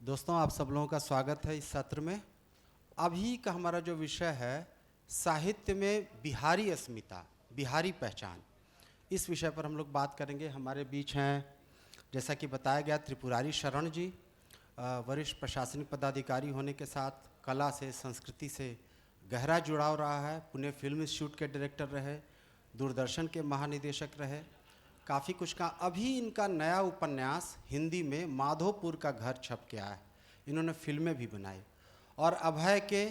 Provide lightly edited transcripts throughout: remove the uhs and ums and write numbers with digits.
दोस्तों, आप सब लोगों का स्वागत है इस सत्र में। अभी का हमारा जो विषय है, साहित्य में बिहारी अस्मिता, बिहारी पहचान, इस विषय पर हम लोग बात करेंगे। हमारे बीच हैं, जैसा कि बताया गया, त्रिपुरारी शरण जी, वरिष्ठ प्रशासनिक पदाधिकारी होने के साथ कला से, संस्कृति से गहरा जुड़ाव रहा है। पुणे फिल्म इंस्टीट्यूट के डायरेक्टर रहे, दूरदर्शन के महानिदेशक रहे, काफ़ी कुछ का। अभी इनका नया उपन्यास हिंदी में माधोपुर का घर छप के आया है। इन्होंने फिल्में भी बनाई और अभय के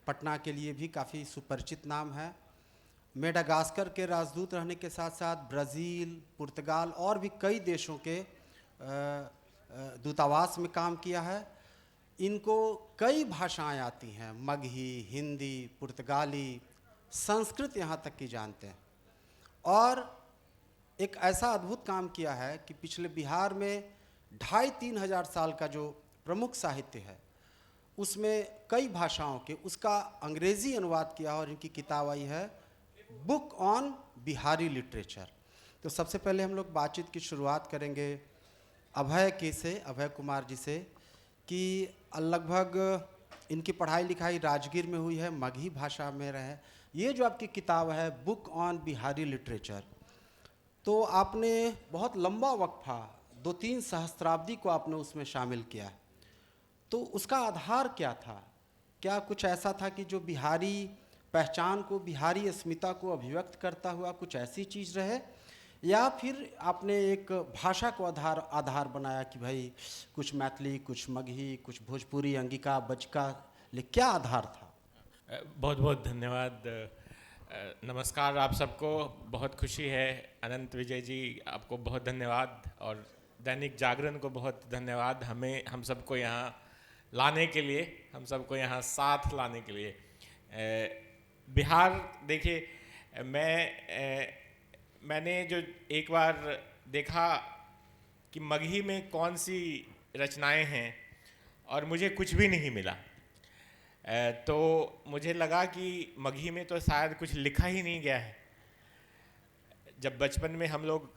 पटना के लिए भी काफ़ी सुपरिचित नाम है। मेडागास्कर के राजदूत रहने के साथ साथ ब्राज़ील, पुर्तगाल और भी कई देशों के दूतावास में काम किया है। इनको कई भाषाएं आती हैं, मगही, हिंदी, पुर्तगाली, संस्कृत यहाँ तक कि जानते हैं। और एक ऐसा अद्भुत काम किया है कि पिछले बिहार में 2,500-3 हज़ार साल का जो प्रमुख साहित्य है, उसमें कई भाषाओं के उसका अंग्रेज़ी अनुवाद किया और इनकी किताब आई है बुक ऑन बिहारी लिटरेचर। तो सबसे पहले हम लोग बातचीत की शुरुआत करेंगे अभय कुमार जी से, कि लगभग इनकी पढ़ाई लिखाई राजगीर में हुई है, मगही भाषा में रहे। ये जो आपकी किताब है बुक ऑन बिहारी लिटरेचर, तो आपने बहुत लंबा वक्फा 2-3 सहस्त्राब्दी को आपने उसमें शामिल किया है। तो उसका आधार क्या था? क्या कुछ ऐसा था कि जो बिहारी पहचान को, बिहारी अस्मिता को अभिव्यक्त करता हुआ कुछ ऐसी चीज़ रहे, या फिर आपने एक भाषा को आधार बनाया कि भाई कुछ मैथिली, कुछ मगही, कुछ भोजपुरी, अंगिका, बचका, क्या आधार था? बहुत बहुत धन्यवाद। नमस्कार आप सबको। बहुत खुशी है। अनंत विजय जी, आपको बहुत धन्यवाद, और दैनिक जागरण को बहुत धन्यवाद हम सबको यहाँ लाने के लिए, हम सबको यहाँ साथ लाने के लिए। बिहार, देखिए, मैंने जो एक बार देखा कि मगही में कौन सी रचनाएं हैं, और मुझे कुछ भी नहीं मिला। तो मुझे लगा कि मगही में तो शायद कुछ लिखा ही नहीं गया है। जब बचपन में हम लोग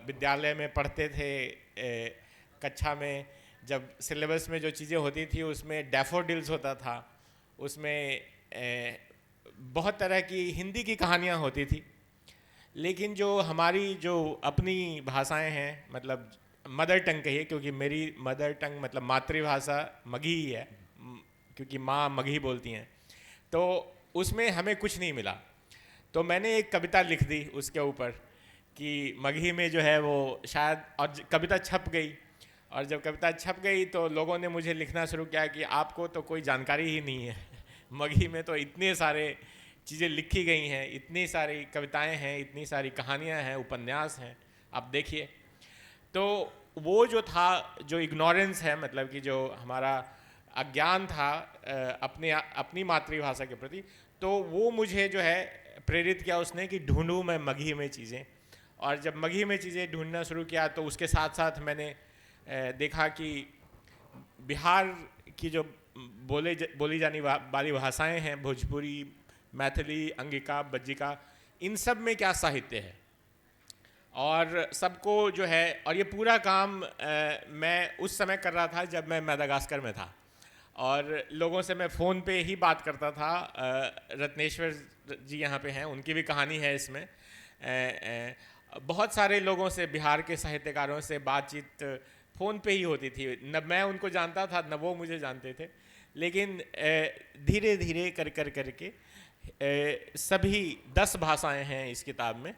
विद्यालय में पढ़ते थे, कक्षा में जब सिलेबस में जो चीज़ें होती थी उसमें डैफोडिल्स होता था, उसमें बहुत तरह की हिंदी की कहानियाँ होती थी। लेकिन जो हमारी जो अपनी भाषाएं हैं, मतलब मदर टंग कहिए, क्योंकि मेरी मदर टंग मतलब मातृभाषा मगही ही है, क्योंकि माँ मगही बोलती हैं, तो उसमें हमें कुछ नहीं मिला। तो मैंने एक कविता लिख दी उसके ऊपर कि मगही में जो है वो शायद, और कविता छप गई। और जब कविता छप गई तो लोगों ने मुझे लिखना शुरू किया कि आपको तो कोई जानकारी ही नहीं है, मगही में तो इतने सारे चीज़ें लिखी गई हैं, इतनी सारी कविताएं हैं, इतनी सारी कहानियां हैं, उपन्यास हैं, आप देखिए। तो वो जो था, जो इग्नोरेंस है, मतलब कि जो हमारा अज्ञान था अपनी मातृभाषा के प्रति, तो वो मुझे जो है प्रेरित किया उसने कि ढूंढूं मैं मगही में चीज़ें। और जब मगही में चीज़ें ढूंढना शुरू किया तो उसके साथ साथ मैंने देखा कि बिहार की जो बोली जाने वाली भाषाएं हैं, भोजपुरी, मैथिली, अंगिका, बज्जिका, इन सब में क्या साहित्य है, और सबको जो है। और ये पूरा काम मैं उस समय कर रहा था जब मैं मेडागास्कर में था, और लोगों से मैं फ़ोन पे ही बात करता था। रत्नेश्वर जी यहाँ पे हैं, उनकी भी कहानी है इसमें। बहुत सारे लोगों से, बिहार के साहित्यकारों से बातचीत फ़ोन पे ही होती थी। न मैं उनको जानता था, न वो मुझे जानते थे। लेकिन धीरे धीरे करके सभी 10 भाषाएं हैं इस किताब में।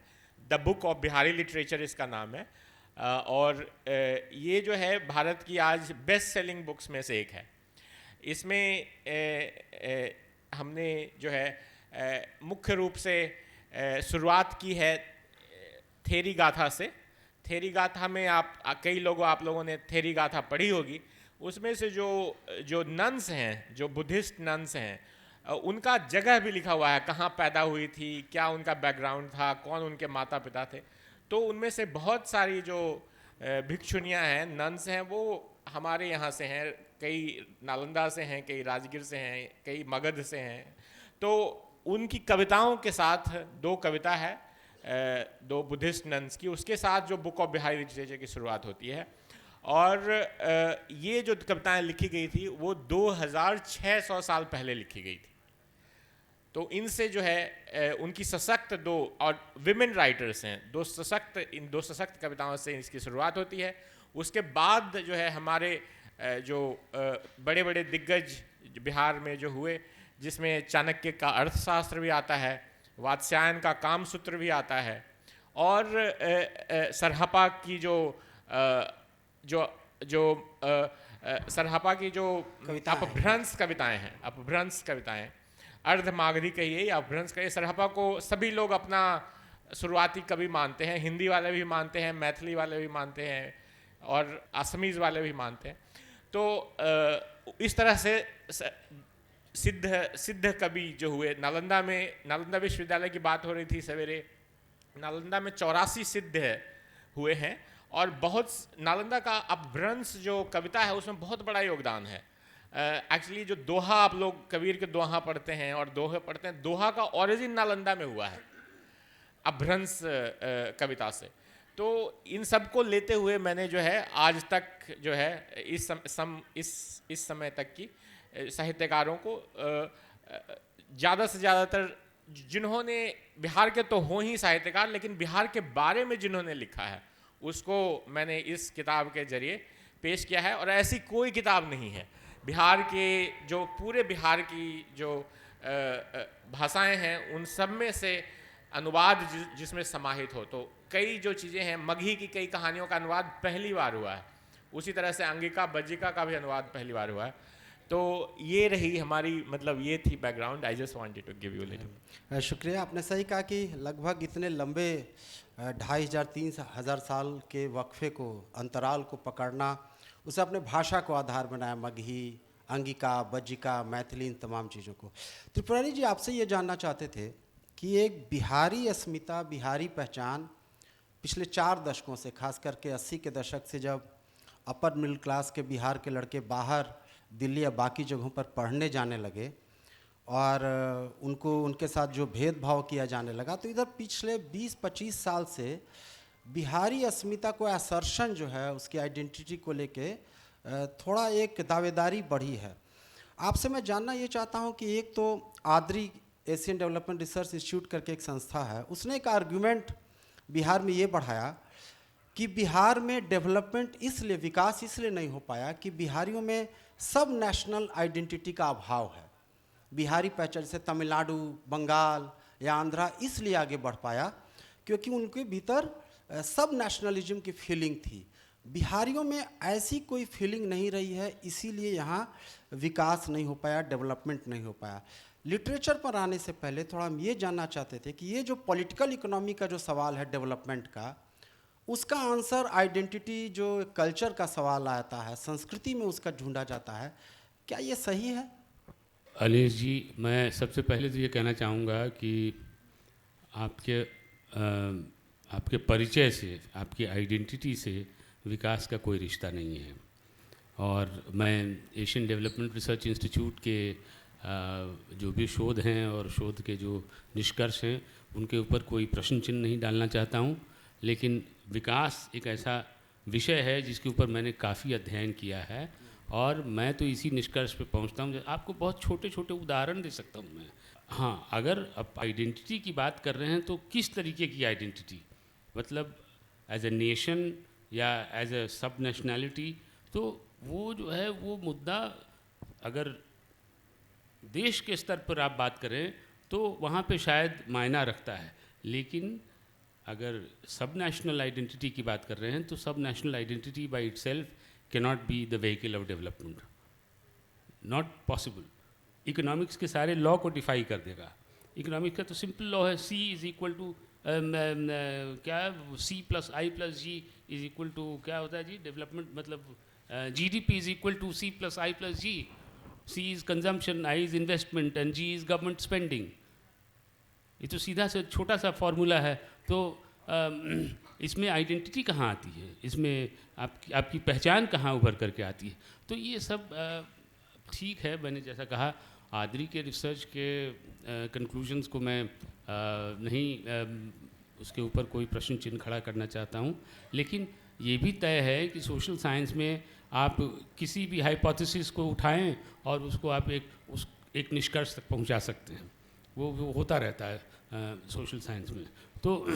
The book of Bihari literature इसका नाम है, और ये जो है भारत की आज बेस्ट सेलिंग बुक्स में से एक है। इसमें हमने जो है मुख्य रूप से शुरुआत की है थेरी गाथा से। थेरी गाथा में आप लोगों ने थेरी गाथा पढ़ी होगी। उसमें से जो नन्स हैं, जो बुद्धिस्ट नन्स हैं, उनका जगह भी लिखा हुआ है, कहाँ पैदा हुई थी, क्या उनका बैकग्राउंड था, कौन उनके माता पिता थे। तो उनमें से बहुत सारी जो भिक्षुनियाँ हैं, नन्स हैं, वो हमारे यहाँ से हैं। कई नालंदा से हैं, कई राजगीर से हैं, कई मगध से हैं। तो उनकी कविताओं के साथ 2 कविता है 2 बुद्धिस्ट नन्स की, उसके साथ जो बुक ऑफ बिहारी लिटरेचर की शुरुआत होती है। और ये जो कविताएं लिखी गई थी वो 2600 साल पहले लिखी गई थी। तो इनसे जो है उनकी सशक्त दो और विमेन राइटर्स हैं, इन दो सशक्त कविताओं से इसकी शुरुआत होती है। उसके बाद जो है हमारे जो बड़े बड़े दिग्गज बिहार में जो हुए, जिसमें चाणक्य का अर्थशास्त्र भी आता है, वात्स्यायन का कामसूत्र भी आता है, और सरहपा की सरहपा की जो अपभ्रंश कविताएं हैं, अपभ्रंश कविताएं, अर्धमागधी कहिए या अपभ्रंश कहिए, सरहपा को सभी लोग अपना शुरुआती कवि मानते हैं। हिंदी वाले भी मानते हैं, मैथिली वाले भी मानते हैं, और असमीज वाले भी मानते हैं। तो इस तरह से सिद्ध कवि जो हुए, नालंदा विश्वविद्यालय की बात हो रही थी सवेरे, नालंदा में 84 सिद्ध हुए हैं, और बहुत नालंदा का अपभ्रंश जो कविता है उसमें बहुत बड़ा योगदान है। एक्चुअली जो दोहा, आप लोग कबीर के दोहा पढ़ते हैं और दोहे पढ़ते हैं, दोहा का ओरिजिन नालंदा में हुआ है अपभ्रंश कविता से। तो इन सब को लेते हुए मैंने जो है आज तक जो है इस समय तक की साहित्यकारों को ज़्यादा से ज़्यादातर जिन्होंने बिहार के तो हो ही साहित्यकार, लेकिन बिहार के बारे में जिन्होंने लिखा है उसको मैंने इस किताब के जरिए पेश किया है। और ऐसी कोई किताब नहीं है बिहार के, जो पूरे बिहार की जो भाषाएं हैं उन सब में से अनुवाद जिसमें समाहित हो। तो कई जो चीज़ें हैं, मगही की कई कहानियों का अनुवाद पहली बार हुआ है, उसी तरह से अंगिका बज्जिका का भी अनुवाद पहली बार हुआ है। तो ये रही हमारी, मतलब ये थी background. I just wanted to give you little. शुक्रिया, आपने सही कहा कि लगभग इतने लंबे 2500-3000 साल के वक्फे को, अंतराल को पकड़ना, उसे अपने भाषा को आधार बनाया, मगही, अंगिका, बज्जिका, मैथिली, इन तमाम चीज़ों को। त्रिपुरारी जी, आपसे ये जानना चाहते थे कि एक बिहारी अस्मिता, बिहारी पहचान पिछले 4 दशकों से, खास करके 80 के दशक से, जब अपर मिडिल क्लास के बिहार के लड़के बाहर दिल्ली या बाकी जगहों पर पढ़ने जाने लगे और उनके साथ जो भेदभाव किया जाने लगा, तो इधर पिछले 20-25 साल से बिहारी अस्मिता को असर्शन जो है, उसकी आइडेंटिटी को लेके थोड़ा एक दावेदारी बढ़ी है। आपसे मैं जानना ये चाहता हूँ कि एक तो ADRI Asian development research institute करके एक संस्था है, उसने एक आर्ग्यूमेंट बिहार में ये बढ़ाया कि बिहार में डेवलपमेंट इसलिए, विकास इसलिए नहीं हो पाया कि बिहारियों में सब नेशनल आइडेंटिटी का अभाव है। बिहारी पहचान से तमिलनाडु, बंगाल या आंध्रा इसलिए आगे बढ़ पाया क्योंकि उनके भीतर सब नेशनलिज्म की फीलिंग थी। बिहारियों में ऐसी कोई फीलिंग नहीं रही है, इसीलिए यहाँ विकास नहीं हो पाया, डेवलपमेंट नहीं हो पाया। लिटरेचर पर आने से पहले थोड़ा हम ये जानना चाहते थे कि ये जो पॉलिटिकल इकोनॉमी का जो सवाल है डेवलपमेंट का, उसका आंसर आइडेंटिटी, जो कल्चर का सवाल आता है, संस्कृति में उसका ढूंढा जाता है, क्या ये सही है? अलीश जी, मैं सबसे पहले तो ये कहना चाहूँगा कि आपके परिचय से, आपकी आइडेंटिटी से विकास का कोई रिश्ता नहीं है। और मैं एशियन डेवलपमेंट रिसर्च इंस्टीट्यूट के जो भी शोध हैं और शोध के जो निष्कर्ष हैं उनके ऊपर कोई प्रश्न चिन्ह नहीं डालना चाहता हूँ, लेकिन विकास एक ऐसा विषय है जिसके ऊपर मैंने काफ़ी अध्ययन किया है और मैं तो इसी निष्कर्ष पे पहुंचता हूं। आपको बहुत छोटे छोटे उदाहरण दे सकता हूं मैं। हाँ, अगर आप आइडेंटिटी की बात कर रहे हैं तो किस तरीके की आइडेंटिटी, मतलब एज ए नेशन या एज ए सब नेशनैलिटी, तो वो जो है वो मुद्दा अगर देश के स्तर पर आप बात करें तो वहाँ पे शायद मायना रखता है, लेकिन अगर सब नेशनल आइडेंटिटी की बात कर रहे हैं तो सब national identity by itself cannot be the vehicle of development, not possible. Economics के सारे लॉ को डिफाई कर देगा। इकोनॉमिक्स का तो सिंपल लॉ है, C इज इक्वल टू क्या, C+I+G इज इक्वल टू क्या होता है जी, डेवलपमेंट मतलब GDP is equal to C+I+G। C is consumption, I is investment and G is government spending. ये तो सीधा सा छोटा सा फॉर्मूला है। तो इसमें आइडेंटिटी कहाँ आती है, इसमें आपकी पहचान कहाँ उभर करके आती है? तो ये सब ठीक है, मैंने जैसा कहा आद्री के रिसर्च के कंक्लूजन्स को मैं नहीं उसके ऊपर कोई प्रश्न चिन्ह खड़ा करना चाहता हूँ, लेकिन ये भी तय है कि सोशल साइंस में आप किसी भी हाइपोथेसिस को उठाएं और उसको आप एक निष्कर्ष तक पहुंचा सकते हैं। वो होता रहता है सोशल साइंस में। तो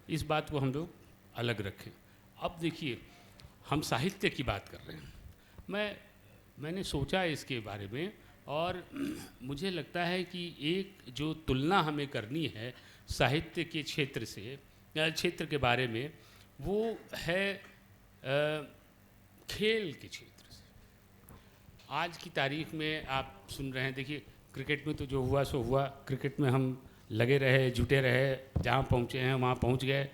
इस बात को हम लोग अलग रखें। अब देखिए, हम साहित्य की बात कर रहे हैं। मैंने सोचा इसके बारे में, और मुझे लगता है कि एक जो तुलना हमें करनी है साहित्य के क्षेत्र से या क्षेत्र के बारे में, वो है खेल के क्षेत्र से। आज की तारीख में आप सुन रहे हैं, देखिए क्रिकेट में तो जो हुआ सो हुआ। क्रिकेट में हम लगे रहे, जुटे रहे, जहाँ पहुँचे हैं वहाँ पहुँच गए,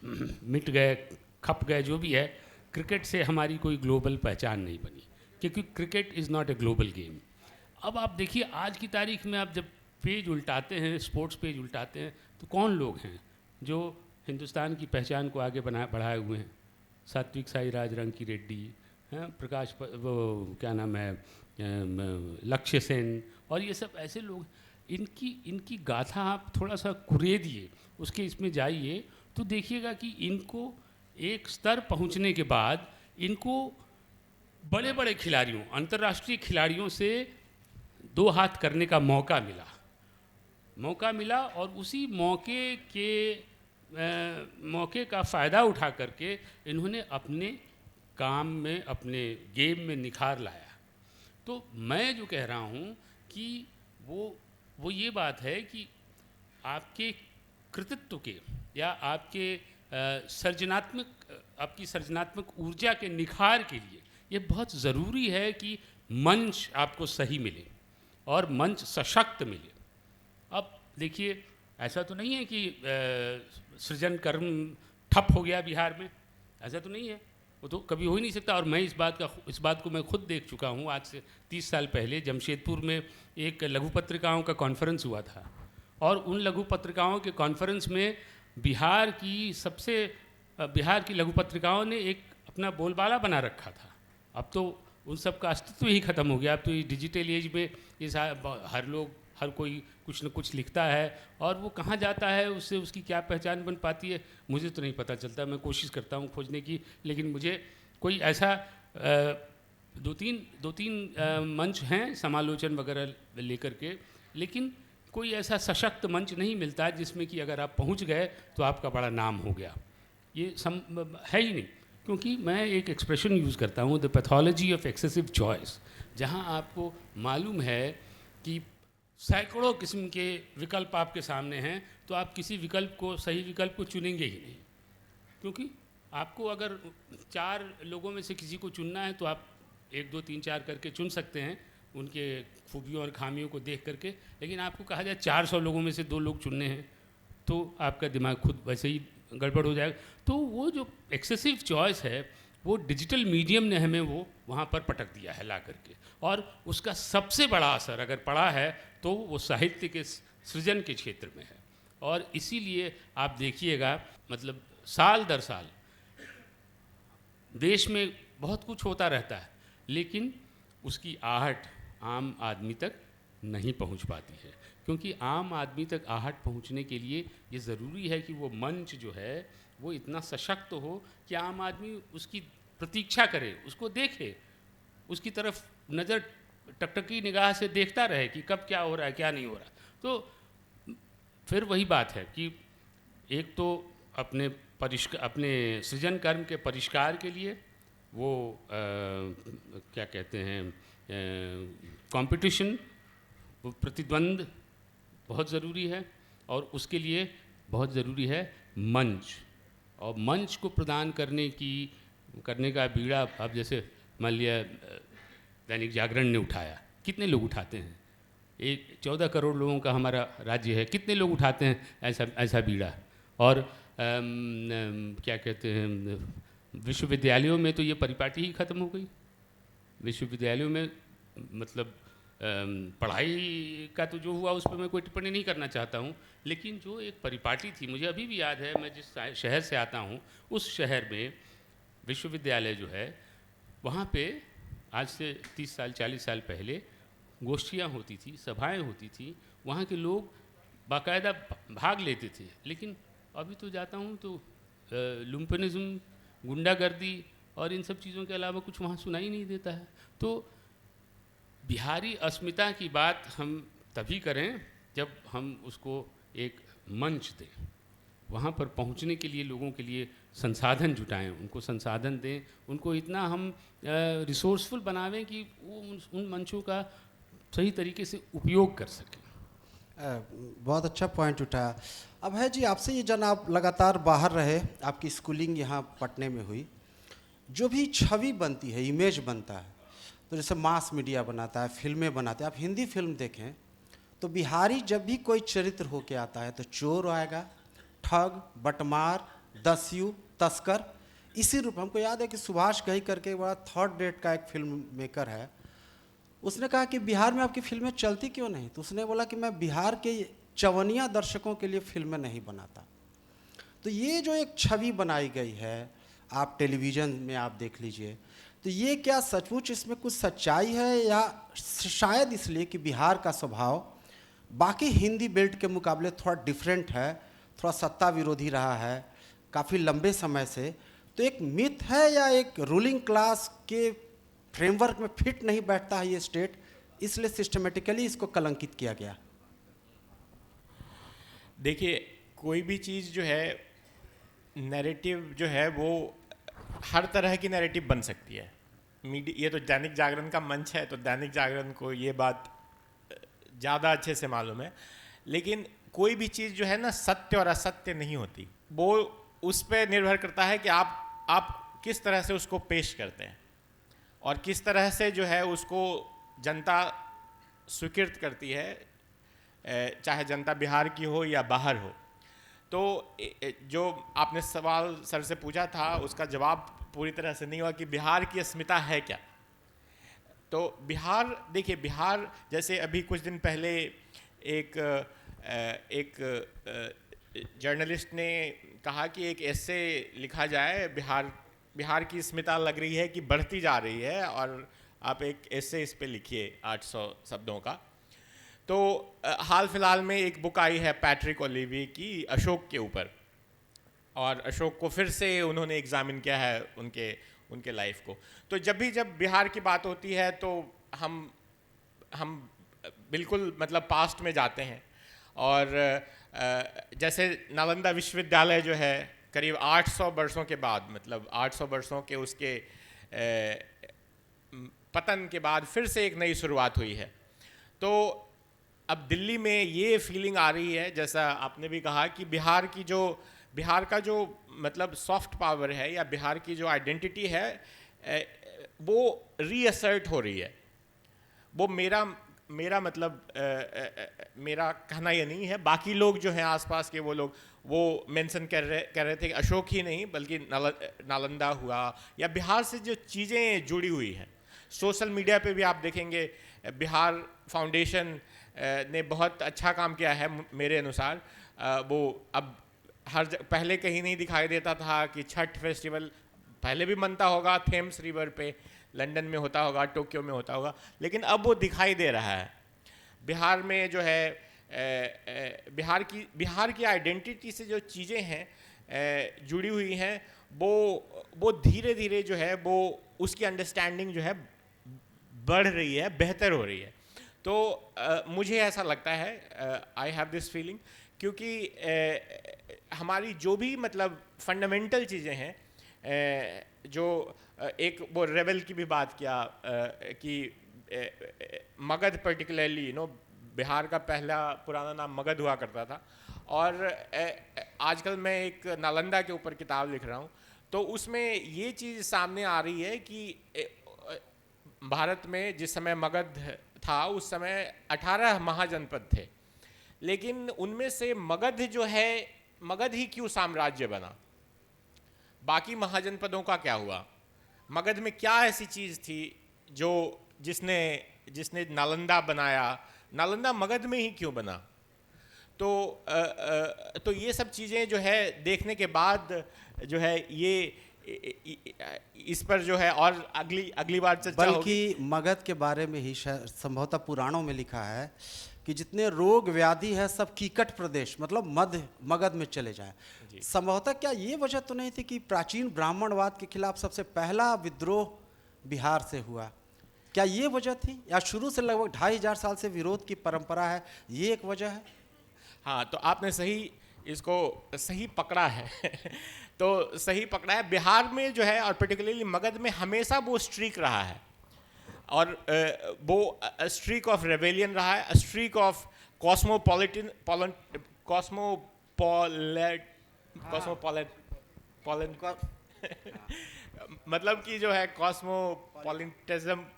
मिट गए, खप गए, जो भी है। क्रिकेट से हमारी कोई ग्लोबल पहचान नहीं बनी, क्योंकि cricket is not a global game. अब आप देखिए, आज की तारीख में आप जब पेज उल्टाते हैं, स्पोर्ट्स पेज उल्टाते हैं, तो कौन लोग हैं जो हिंदुस्तान की पहचान को आगे बढ़ाए हुए हैं? सात्विक साईराज, रंकी रेड्डी, हैं, प्रकाश वो क्या नाम है, लक्ष्य सेन, और ये सब ऐसे लोग। इनकी गाथा आप थोड़ा सा कुरेदिए, उसके इसमें जाइए, तो देखिएगा कि इनको एक स्तर पहुंचने के बाद इनको बड़े बड़े खिलाड़ियों, अंतर्राष्ट्रीय खिलाड़ियों से दो हाथ करने का मौका मिला, और उसी मौके का फ़ायदा उठा करके इन्होंने अपने काम में, अपने गेम में निखार लाया। तो मैं जो कह रहा हूँ कि वो ये बात है कि आपके कृतित्व के या आपकी सर्जनात्मक ऊर्जा के निखार के लिए ये बहुत ज़रूरी है कि मंच आपको सही मिले और मंच सशक्त मिले। अब देखिए, ऐसा तो नहीं है कि सृजन कर्म ठप हो गया बिहार में, ऐसा तो नहीं है, वो तो कभी हो ही नहीं सकता। और मैं इस बात को मैं खुद देख चुका हूँ। आज से 30 साल पहले जमशेदपुर में एक लघु पत्रिकाओं का कॉन्फ्रेंस हुआ था, और उन लघु पत्रिकाओं के कॉन्फ्रेंस में बिहार की लघु पत्रिकाओं ने एक अपना बोलबाला बना रखा था। अब तो उन सब का अस्तित्व ही ख़त्म हो गया। अब तो ये डिजिटल एज में ये हर कोई कुछ न कुछ लिखता है, और वो कहाँ जाता है, उससे उसकी क्या पहचान बन पाती है, मुझे तो नहीं पता चलता। मैं कोशिश करता हूँ खोजने की, लेकिन मुझे कोई ऐसा दो तीन मंच हैं समालोचन वगैरह लेकर के, लेकिन कोई ऐसा सशक्त मंच नहीं मिलता जिसमें कि अगर आप पहुँच गए तो आपका बड़ा नाम हो गया। ये है ही नहीं। क्योंकि मैं एक एक्सप्रेशन यूज़ करता हूँ, the pathology of excessive choice, जहाँ आपको मालूम है कि सैकड़ों किस्म के विकल्प आपके सामने हैं, तो आप किसी सही विकल्प को चुनेंगे ही नहीं। क्योंकि आपको अगर 4 लोगों में से किसी को चुनना है तो आप 1 2 3 4 करके चुन सकते हैं, उनके खूबियों और खामियों को देख करके। लेकिन आपको कहा जाए 400 लोगों में से 2 लोग चुनने हैं, तो आपका दिमाग खुद वैसे ही गड़बड़ हो जाएगा। तो वो जो एक्सेसिव चॉइस है, वो डिजिटल मीडियम ने हमें वो वहाँ पर पटक दिया है ला करके, और उसका सबसे बड़ा असर अगर पड़ा है तो वो साहित्य के सृजन के क्षेत्र में है। और इसीलिए आप देखिएगा, मतलब साल दर साल देश में बहुत कुछ होता रहता है, लेकिन उसकी आहट आम आदमी तक नहीं पहुंच पाती है। क्योंकि आम आदमी तक आहट पहुंचने के लिए ये ज़रूरी है कि वो मंच जो है वो इतना सशक्त हो कि आम आदमी उसकी प्रतीक्षा करे, उसको देखे, उसकी तरफ नज़र टकटकी निगाह से देखता रहे कि कब क्या हो रहा है, क्या नहीं हो रहा। तो फिर वही बात है कि एक तो अपने सृजन कर्म के परिष्कार के लिए वो क्या कहते हैं, कंपटीशन, वो प्रतिद्वंद बहुत ज़रूरी है, और उसके लिए बहुत ज़रूरी है मंच। और मंच को प्रदान करने का बीड़ा, अब जैसे मान लिया दैनिक जागरण ने उठाया, कितने लोग उठाते हैं? 14 करोड़ लोगों का हमारा राज्य है, कितने लोग उठाते हैं ऐसा बीड़ा? और क्या कहते हैं, विश्वविद्यालयों में तो ये परिपाटी ही ख़त्म हो गई। विश्वविद्यालयों में मतलब पढ़ाई का तो जो हुआ उस पर मैं कोई टिप्पणी नहीं करना चाहता हूँ, लेकिन जो एक परिपाटी थी, मुझे अभी भी याद है, मैं जिस शहर से आता हूँ उस शहर में विश्वविद्यालय जो है, वहाँ पे आज से 30 साल 40 साल पहले गोष्ठियाँ होती थी, सभाएं होती थी, वहाँ के लोग बाकायदा भाग लेते थे। लेकिन अभी तो जाता हूँ तो लुम्पनिज़्म गुंडागर्दी और इन सब चीज़ों के अलावा कुछ वहाँ सुनाई नहीं देता है। तो बिहारी अस्मिता की बात हम तभी करें जब हम उसको एक मंच दें, वहाँ पर पहुँचने के लिए लोगों के लिए संसाधन जुटाएं, उनको संसाधन दें, उनको इतना हम रिसोर्सफुल बनावें कि वो उन मंचों का सही तरीके से उपयोग कर सकें। बहुत अच्छा पॉइंट उठाया। अब है जी, आपसे ये जन आप लगातार बाहर रहे, आपकी स्कूलिंग यहाँ पटने में हुई, जो भी छवि बनती है, इमेज बनता है, तो जैसे मास मीडिया बनाता है, फिल्में बनाते हैं, आप हिंदी फिल्म देखें तो बिहारी जब भी कोई चरित्र होके आता है तो चोर आएगा, ठग, बटमार, दस्यु, तस्कर, इसी रूप। हमको याद है कि सुभाष घई करके बड़ा थर्ड रेट का एक फिल्म मेकर है, उसने कहा कि बिहार में आपकी फिल्में चलती क्यों नहीं, तो उसने बोला कि मैं बिहार के चवनिया दर्शकों के लिए फिल्में नहीं बनाता। तो ये जो एक छवि बनाई गई है, आप टेलीविज़न में आप देख लीजिए, तो ये क्या सचमुच इसमें कुछ सच्चाई है, या शायद इसलिए कि बिहार का स्वभाव बाकी हिंदी बेल्ट के मुकाबले थोड़ा डिफरेंट है, थोड़ा सत्ता विरोधी रहा है काफ़ी लंबे समय से, तो एक मिथ है या एक रूलिंग क्लास के फ्रेमवर्क में फिट नहीं बैठता है ये स्टेट, इसलिए सिस्टमेटिकली इसको कलंकित किया गया? देखिए, कोई भी चीज़ जो है, नैरेटिव जो है वो हर तरह की नैरेटिव बन सकती है। मीडिया, ये तो दैनिक जागरण का मंच है, तो दैनिक जागरण को ये बात ज़्यादा अच्छे से मालूम है। लेकिन कोई भी चीज़ जो है ना, सत्य और असत्य नहीं होती, वो उस पर निर्भर करता है कि आप किस तरह से उसको पेश करते हैं और किस तरह से जो है उसको जनता स्वीकृत करती है, चाहे जनता बिहार की हो या बाहर हो। तो जो आपने सवाल सर से पूछा था, उसका जवाब पूरी तरह से नहीं हुआ कि बिहार की अस्मिता है क्या। तो बिहार, देखिए, बिहार जैसे अभी कुछ दिन पहले एक जर्नलिस्ट ने कहा कि एक ऐसे लिखा जाए, बिहार की अस्मिता लग रही है कि बढ़ती जा रही है, और आप एक ऐसे इस पे लिखिए 800 शब्दों का। तो हाल फिलहाल में एक बुक आई है पैट्रिक ओलिवी की, अशोक के ऊपर, और अशोक को फिर से उन्होंने एग्जामिन किया है, उनके लाइफ को। तो जब बिहार की बात होती है तो हम बिल्कुल मतलब पास्ट में जाते हैं, और जैसे नालंदा विश्वविद्यालय जो है करीब 800 वर्षों के बाद, मतलब 800 वर्षों के उसके पतन के बाद फिर से एक नई शुरुआत हुई है। तो अब दिल्ली में ये फीलिंग आ रही है, जैसा आपने भी कहा, कि बिहार का जो मतलब सॉफ्ट पावर है, या बिहार की जो आइडेंटिटी है, वो रीअसर्ट हो रही है। वो मेरा मतलब मेरा कहना ये नहीं है, बाकी लोग जो हैं आसपास के, वो लोग वो मेंशन कर रहे थे कि अशोक ही नहीं बल्कि नालंदा हुआ, या बिहार से जो चीज़ें जुड़ी हुई हैं। सोशल मीडिया पे भी आप देखेंगे, बिहार फाउंडेशन ने बहुत अच्छा काम किया है मेरे अनुसार। वो अब पहले कहीं नहीं दिखाई देता था कि छठ फेस्टिवल पहले भी मनता होगा थेम्स रिवर पे, लंदन में होता होगा, टोक्यो में होता होगा, लेकिन अब वो दिखाई दे रहा है। बिहार में जो है बिहार की आइडेंटिटी से जो चीज़ें हैं जुड़ी हुई हैं, वो धीरे धीरे जो है वो उसकी अंडरस्टैंडिंग जो है बढ़ रही है, बेहतर हो रही है। तो मुझे ऐसा लगता है, आई हैव दिस फीलिंग, क्योंकि हमारी जो भी मतलब फंडामेंटल चीज़ें हैं, जो एक वो रेबल की भी बात किया कि मगध पर्टिकुलरली, बिहार का पहला पुराना नाम मगध हुआ करता था, और आजकल मैं एक नालंदा के ऊपर किताब लिख रहा हूँ, तो उसमें ये चीज़ सामने आ रही है कि भारत में जिस समय मगध था उस समय 18 महाजनपद थे, लेकिन उनमें से मगध जो है, मगध ही क्यों साम्राज्य बना, बाकी महाजनपदों का क्या हुआ? मगध में क्या ऐसी चीज़ थी जो जिसने नालंदा बनाया? नालंदा मगध में ही क्यों बना? तो ये सब चीज़ें जो है देखने के बाद जो है इस पर जो है और अगली बार चर्चा होगी। बल्कि मगध के बारे में ही संभवतः पुराणों में लिखा है कि जितने रोग व्याधि है सब कीकट प्रदेश मतलब मगध में चले जाएं। संभवतः क्या ये वजह तो नहीं थी कि प्राचीन ब्राह्मणवाद के खिलाफ सबसे पहला विद्रोह बिहार से हुआ? क्या ये वजह थी, या शुरू से लगभग 2500 साल से विरोध की परंपरा है, ये एक वजह है? हाँ, तो आपने इसको सही पकड़ा है तो सही पकड़ा है। बिहार में जो है और पर्टिकुलरली मगध में हमेशा वो स्ट्रीक रहा है, और वो स्ट्रीक ऑफ रेबेलियन रहा है, स्ट्रीक ऑफ कॉस्मोपॉलिटन मतलब कि जो है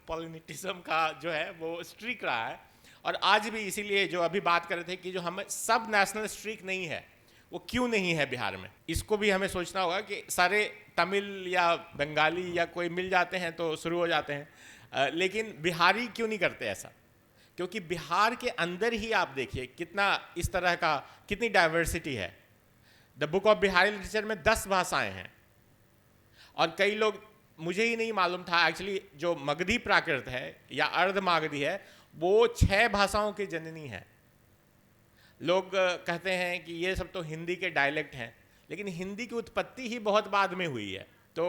पॉलिटिज्म का जो है वो स्ट्रीक रहा है। और आज भी इसीलिए जो अभी बात कर रहे थे कि जो हमें सब नेशनल स्ट्रीक नहीं है, वो क्यों नहीं है बिहार में, इसको भी हमें सोचना होगा कि सारे तमिल या बंगाली या कोई मिल जाते हैं तो शुरू हो जाते हैं, लेकिन बिहारी क्यों नहीं करते ऐसा? क्योंकि बिहार के अंदर ही आप देखिए कितना इस तरह का, कितनी डाइवर्सिटी है। The book of Bihari literature में 10 भाषाएं हैं, और कई लोग, मुझे ही नहीं मालूम था एक्चुअली, जो मगधी प्राकृत है या अर्ध मागधी है वो 6 भाषाओं की जननी है। लोग कहते हैं कि ये सब तो हिंदी के डायलेक्ट हैं, लेकिन हिंदी की उत्पत्ति ही बहुत बाद में हुई है। तो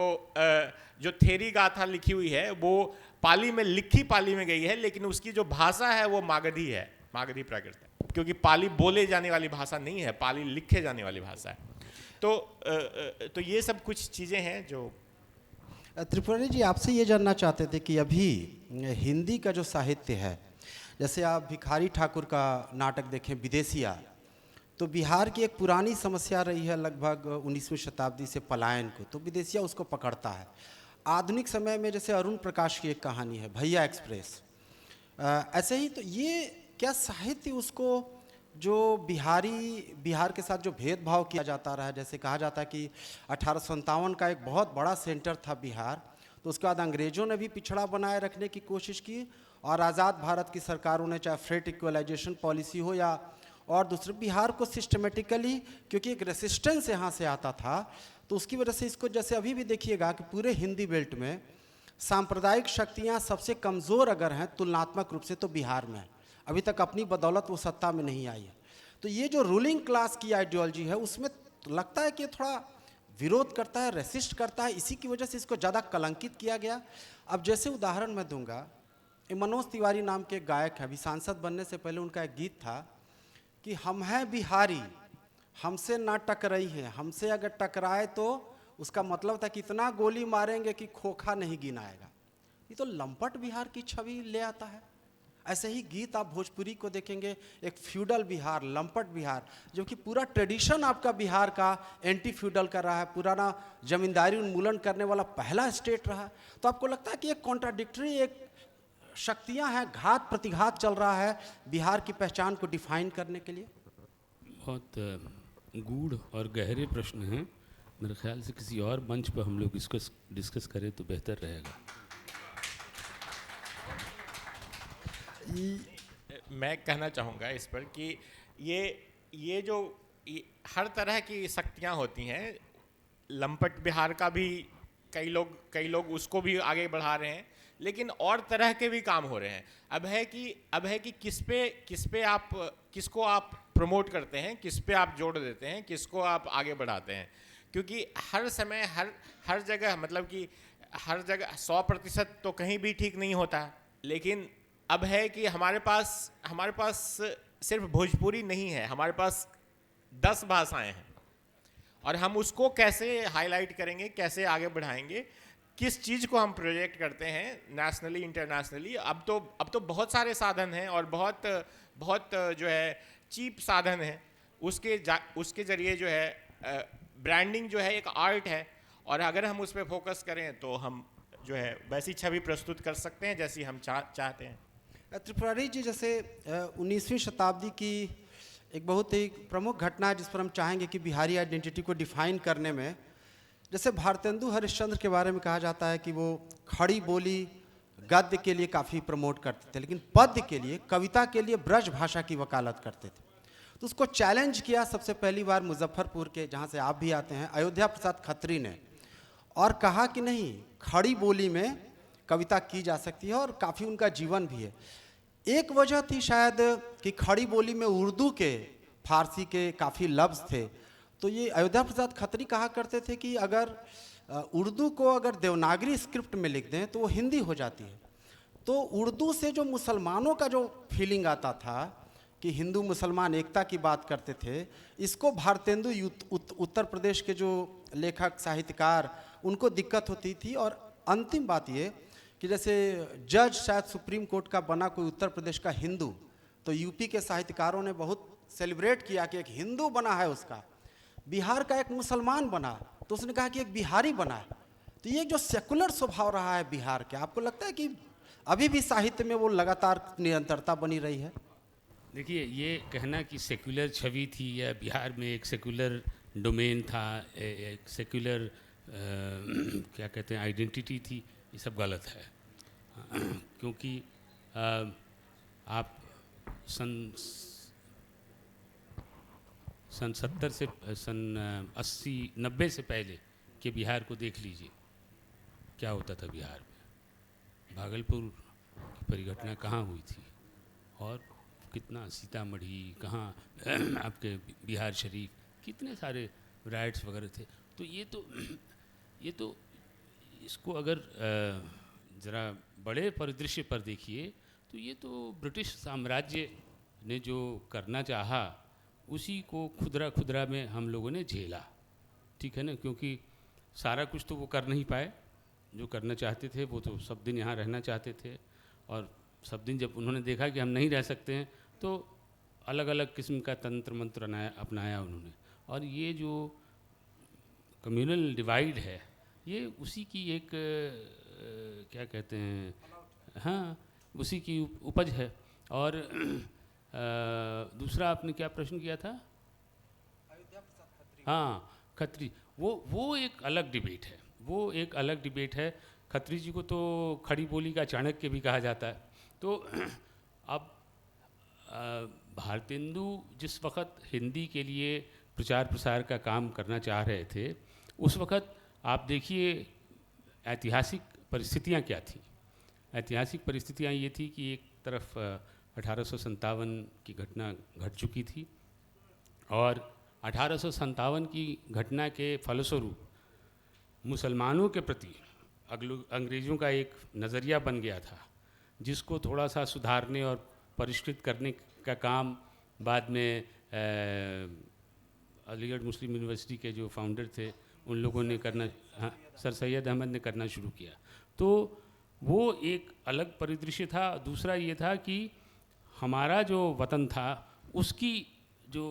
जो थेरी गाथा लिखी हुई है वो पाली में, लिखी पाली में गई है, लेकिन उसकी जो भाषा है वो मागधी है, मागधी प्राकृत है, क्योंकि पाली बोले जाने वाली भाषा नहीं है, पाली लिखे जाने वाली भाषा है। तो ये सब कुछ चीज़ें हैं जो। त्रिपुरारी जी, आपसे ये जानना चाहते थे कि अभी हिंदी का जो साहित्य है, जैसे आप भिखारी ठाकुर का नाटक देखें विदेशिया, तो बिहार की एक पुरानी समस्या रही है लगभग 19वीं शताब्दी से पलायन को, तो विदेशिया उसको पकड़ता है। आधुनिक समय में जैसे अरुण प्रकाश की एक कहानी है भैया एक्सप्रेस, ऐसे ही, तो ये क्या साहित्य उसको जो बिहार के साथ जो भेदभाव किया जाता रहा है, जैसे कहा जाता है कि 1857 का एक बहुत बड़ा सेंटर था बिहार, तो उसके बाद अंग्रेज़ों ने भी पिछड़ा बनाए रखने की कोशिश की, और आज़ाद भारत की सरकारों ने, चाहे फ्रेट इक्वलाइजेशन पॉलिसी हो या और दूसरे, बिहार को सिस्टमेटिकली, क्योंकि एक रेसिस्टेंस यहाँ से आता था, तो उसकी वजह से इसको, जैसे अभी भी देखिएगा कि पूरे हिंदी बेल्ट में सांप्रदायिक शक्तियाँ सबसे कमज़ोर अगर हैं तुलनात्मक रूप से तो बिहार में है। अभी तक अपनी बदौलत वो सत्ता में नहीं आई है। तो ये जो रूलिंग क्लास की आइडियोलॉजी है उसमें तो लगता है कि थोड़ा विरोध करता है, रेसिस्ट करता है, इसी की वजह से इसको ज़्यादा कलंकित किया गया। अब जैसे उदाहरण मैं दूंगा, मनोज तिवारी नाम के एक गायक है, अभी सांसद बनने से पहले उनका एक गीत था कि हम हैं बिहारी, हमसे ना टकराई है, हमसे अगर टकराए तो उसका मतलब था कि इतना गोली मारेंगे कि खोखा नहीं गिनाएगा। ये तो लंपट बिहार की छवि ले आता है। ऐसे ही गीत आप भोजपुरी को देखेंगे, एक फ्यूडल बिहार, लंपट बिहार, जो कि पूरा ट्रेडिशन आपका बिहार का एंटी फ्यूडल का रहा है, पुराना जमींदारी उन्मूलन करने वाला पहला स्टेट रहा है। तो आपको लगता है कि एक कॉन्ट्राडिक्टरी एक शक्तियां हैं, घात प्रतिघात चल रहा है बिहार की पहचान को डिफाइन करने के लिए? बहुत गूढ़ और गहरे प्रश्न हैं। मेरे ख्याल से किसी और मंच पर हम लोग इसको डिस्कस करें तो बेहतर रहेगा। मैं कहना चाहूँगा इस पर कि ये जो हर तरह की शक्तियाँ होती हैं, लंपट बिहार का भी कई लोग उसको भी आगे बढ़ा रहे हैं, लेकिन और तरह के भी काम हो रहे हैं। अब है कि किसको आप प्रमोट करते हैं, किस पे आप जोड़ देते हैं, किसको आप आगे बढ़ाते हैं, क्योंकि हर समय हर जगह, मतलब कि हर जगह 100% तो कहीं भी ठीक नहीं होता। लेकिन अब है कि हमारे पास सिर्फ भोजपुरी नहीं है, हमारे पास 10 भाषाएं हैं, और हम उसको कैसे हाईलाइट करेंगे, कैसे आगे बढ़ाएंगे, किस चीज़ को हम प्रोजेक्ट करते हैं नेशनली इंटरनेशनली। अब तो बहुत सारे साधन हैं, और बहुत जो है चीप साधन हैं, उसके ज़रिए जो है ब्रांडिंग जो है एक आर्ट है, और अगर हम उस पर फोकस करें तो हम जो है वैसी छवि प्रस्तुत कर सकते हैं जैसी हम चाहते हैं। त्रिपुरारी जी, जैसे 19वीं शताब्दी की एक बहुत ही प्रमुख घटना है जिस पर हम चाहेंगे कि बिहारी आइडेंटिटी को डिफाइन करने में, जैसे भारतेंदु हरिश्चंद्र के बारे में कहा जाता है कि वो खड़ी बोली गद्य के लिए काफ़ी प्रमोट करते थे, लेकिन पद्य के लिए, कविता के लिए ब्रज भाषा की वकालत करते थे। तो उसको चैलेंज किया सबसे पहली बार मुजफ्फरपुर के, जहाँ से आप भी आते हैं, अयोध्या प्रसाद खत्री ने, और कहा कि नहीं, खड़ी बोली में कविता की जा सकती है, और काफ़ी उनका जीवन भी है। एक वजह थी शायद कि खड़ी बोली में उर्दू के, फारसी के काफ़ी लफ्ज़ थे। तो ये अयोध्या प्रसाद खत्री कहा करते थे कि अगर उर्दू को अगर देवनागरी स्क्रिप्ट में लिख दें तो वो हिंदी हो जाती है। तो उर्दू से जो मुसलमानों का जो फीलिंग आता था कि हिंदू मुसलमान एकता की बात करते थे, इसको भारतेंदु उत्तर प्रदेश के जो लेखक साहित्यकार उनको दिक्कत होती थी। और अंतिम बात ये कि जैसे जज शायद सुप्रीम कोर्ट का बना कोई उत्तर प्रदेश का हिंदू, तो यूपी के साहित्यकारों ने बहुत सेलिब्रेट किया कि एक हिंदू बना है उसका। बिहार का एक मुसलमान बना तो उसने कहा कि एक बिहारी बना है। तो ये जो सेकुलर स्वभाव रहा है बिहार के, आपको लगता है कि अभी भी साहित्य में वो लगातार निरंतरता बनी रही है? देखिए, ये कहना कि सेक्युलर छवि थी या बिहार में एक सेक्युलर डोमेन था, एक सेक्युलर क्या कहते हैं आइडेंटिटी थी, ये सब गलत है। क्योंकि आप सन 70 से सन 80-90 से पहले के बिहार को देख लीजिए, क्या होता था बिहार में। भागलपुर की परिघटना कहाँ हुई थी, और कितना सीतामढ़ी, कहाँ आपके बिहार शरीफ, कितने सारे राइट्स वगैरह थे। तो ये तो इसको अगर ज़रा बड़े परिदृश्य पर देखिए तो ये तो ब्रिटिश साम्राज्य ने जो करना चाहा उसी को खुदरा खुदरा में हम लोगों ने झेला, ठीक है ना। क्योंकि सारा कुछ तो वो कर नहीं पाए जो करना चाहते थे। वो तो सब दिन यहाँ रहना चाहते थे, और सब दिन जब उन्होंने देखा कि हम नहीं रह सकते हैं तो अलग अलग किस्म का तंत्र मंत्र अपनाया उन्होंने। और ये जो कम्युनल डिवाइड है ये उसी की एक क्या कहते हैं, हाँ, उसी की उपज है। और दूसरा आपने क्या प्रश्न किया था? हाँ, खत्री, वो एक अलग डिबेट है, वो एक अलग डिबेट है। खत्री जी को तो खड़ी बोली का चाणक्य भी कहा जाता है। तो अब भारतेंदु जिस वक़्त हिंदी के लिए प्रचार प्रसार का काम करना चाह रहे थे, उस वक़्त आप देखिए ऐतिहासिक परिस्थितियाँ क्या थीं। ऐतिहासिक परिस्थितियाँ ये थी कि एक तरफ 1857 की घटना घट चुकी थी, और 1857 की घटना के फलस्वरूप मुसलमानों के प्रति अंग्रेज़ों का एक नज़रिया बन गया था, जिसको थोड़ा सा सुधारने और परिष्कृत करने का काम बाद में अलीगढ़ मुस्लिम यूनिवर्सिटी के जो फाउंडर थे उन लोगों ने करना, हाँ, सर सैयद अहमद ने करना शुरू किया। तो वो एक अलग परिदृश्य था। दूसरा ये था कि हमारा जो वतन था उसकी जो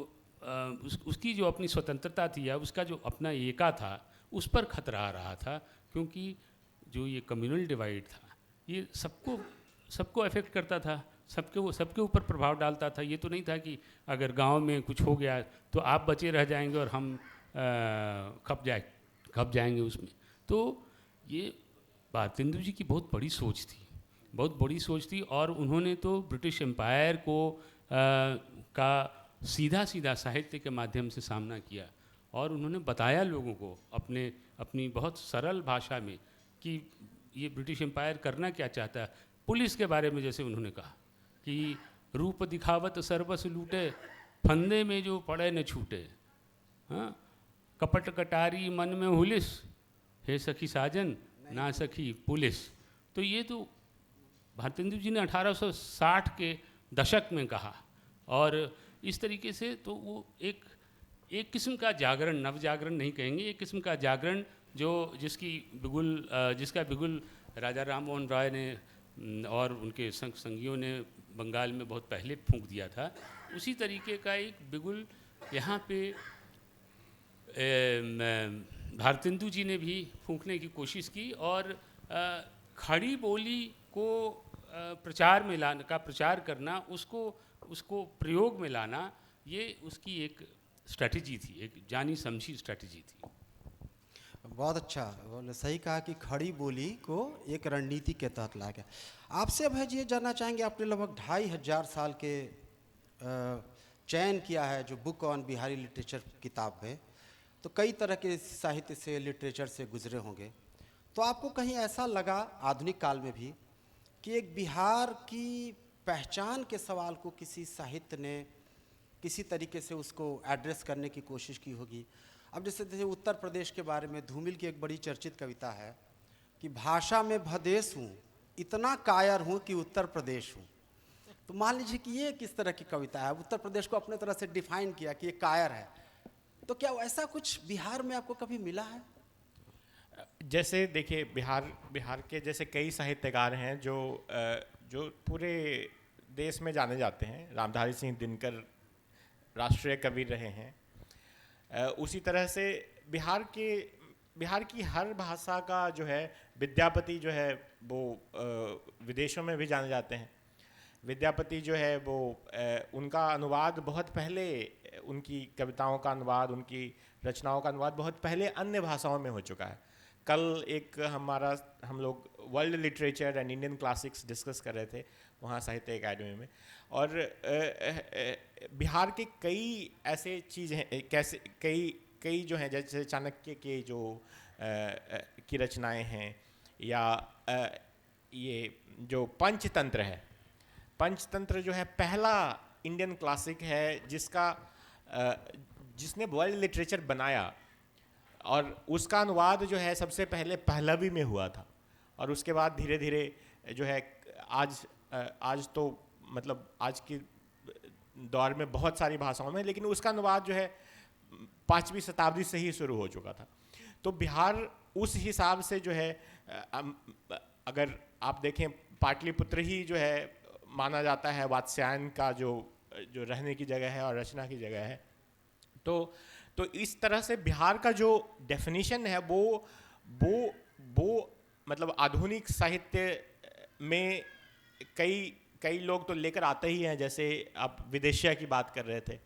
उसकी जो अपनी स्वतंत्रता थी या उसका जो अपना एका था उस पर खतरा आ रहा था। क्योंकि जो ये कम्युनल डिवाइड था ये सबको अफेक्ट करता था, सबके ऊपर प्रभाव डालता था। ये तो नहीं था कि अगर गांव में कुछ हो गया तो आप बचे रह जाएंगे और हम खप जाएंगे उसमें। तो ये भारतेंदु जी की बहुत बड़ी सोच थी, और उन्होंने तो ब्रिटिश एम्पायर को का सीधा साहित्य के माध्यम से सामना किया, और उन्होंने बताया लोगों को अपनी बहुत सरल भाषा में कि ये ब्रिटिश एम्पायर करना क्या चाहता है। पुलिस के बारे में जैसे उन्होंने कहा कि रूप दिखावत सर्वस लूटे, फंदे में जो पड़े न छूटे, हाँ, कपट कटारी मन में हुलिस, हे सखी साजन ना सखी पुलिस। तो ये तो भारतेंदु जी ने 1860 के दशक में कहा, और इस तरीके से तो वो एक किस्म का जागरण, नव जागरण नहीं कहेंगे, एक किस्म का जागरण जिसका बिगुल राजा राम मोहन राय ने और उनके संगियों ने बंगाल में बहुत पहले फूंक दिया था, उसी तरीके का एक बिगुल यहाँ पे भारतेंदु जी ने भी फूंकने की कोशिश की। और खड़ी बोली को प्रचार करना, उसको प्रयोग में लाना, ये उसकी एक स्ट्रैटेजी थी, एक जानी समझी स्ट्रैटेजी थी। बहुत अच्छा, बोले सही कहा कि खड़ी बोली को एक रणनीति के तहत ला गया। आपसे अब है जी ये जानना चाहेंगे, आपने लगभग 2500 साल के चयन किया है जो बुक ऑन बिहारी लिटरेचर किताब में, तो कई तरह के साहित्य से, लिटरेचर से गुजरे होंगे। तो आपको कहीं ऐसा लगा आधुनिक काल में भी कि एक बिहार की पहचान के सवाल को किसी साहित्य ने किसी तरीके से उसको एड्रेस करने की कोशिश की होगी। अब जैसे उत्तर प्रदेश के बारे में धूमिल की एक बड़ी चर्चित कविता है कि भाषा में भदेश हूँ, इतना कायर हूँ कि उत्तर प्रदेश हूँ। तो मान लीजिए कि ये किस तरह की कविता है, उत्तर प्रदेश को अपने तरह से डिफाइन किया कि ये कायर है। तो क्या ऐसा कुछ बिहार में आपको कभी मिला है? जैसे देखिए, बिहार के जैसे कई साहित्यकार हैं जो पूरे देश में जाने जाते हैं। रामधारी सिंह दिनकर राष्ट्रीय कवि रहे हैं। उसी तरह से बिहार की हर भाषा का जो है विद्यापति जो है वो विदेशों में भी जाने जाते हैं। विद्यापति जो है वो उनका अनुवाद बहुत पहले, उनकी कविताओं का अनुवाद, उनकी रचनाओं का अनुवाद बहुत पहले अन्य भाषाओं में हो चुका है। कल एक हम लोग world literature and Indian classics discuss कर रहे थे वहाँ साहित्य अकादमी में, और बिहार के कई ऐसे चीज़ हैं, कई जो हैं, जैसे चाणक्य के जो की रचनाएं हैं, या ये जो पंचतंत्र है, पंचतंत्र जो है पहला इंडियन क्लासिक है जिसने वर्ल्ड लिटरेचर बनाया, और उसका अनुवाद जो है सबसे पहले पहलवी में हुआ था, और उसके बाद धीरे धीरे जो है आज तो मतलब आज की दौर में बहुत सारी भाषाओं में, लेकिन उसका अनुवाद जो है 5वीं शताब्दी से ही शुरू हो चुका था। तो बिहार उस हिसाब से जो है, अगर आप देखें, पाटलिपुत्र ही जो है माना जाता है वात्स्यायन का जो रहने की जगह है और रचना की जगह है। तो इस तरह से बिहार का जो डेफिनेशन है वो मतलब आधुनिक साहित्य में कई लोग तो लेकर आते ही हैं। जैसे आप विदेशिया की बात कर रहे थे,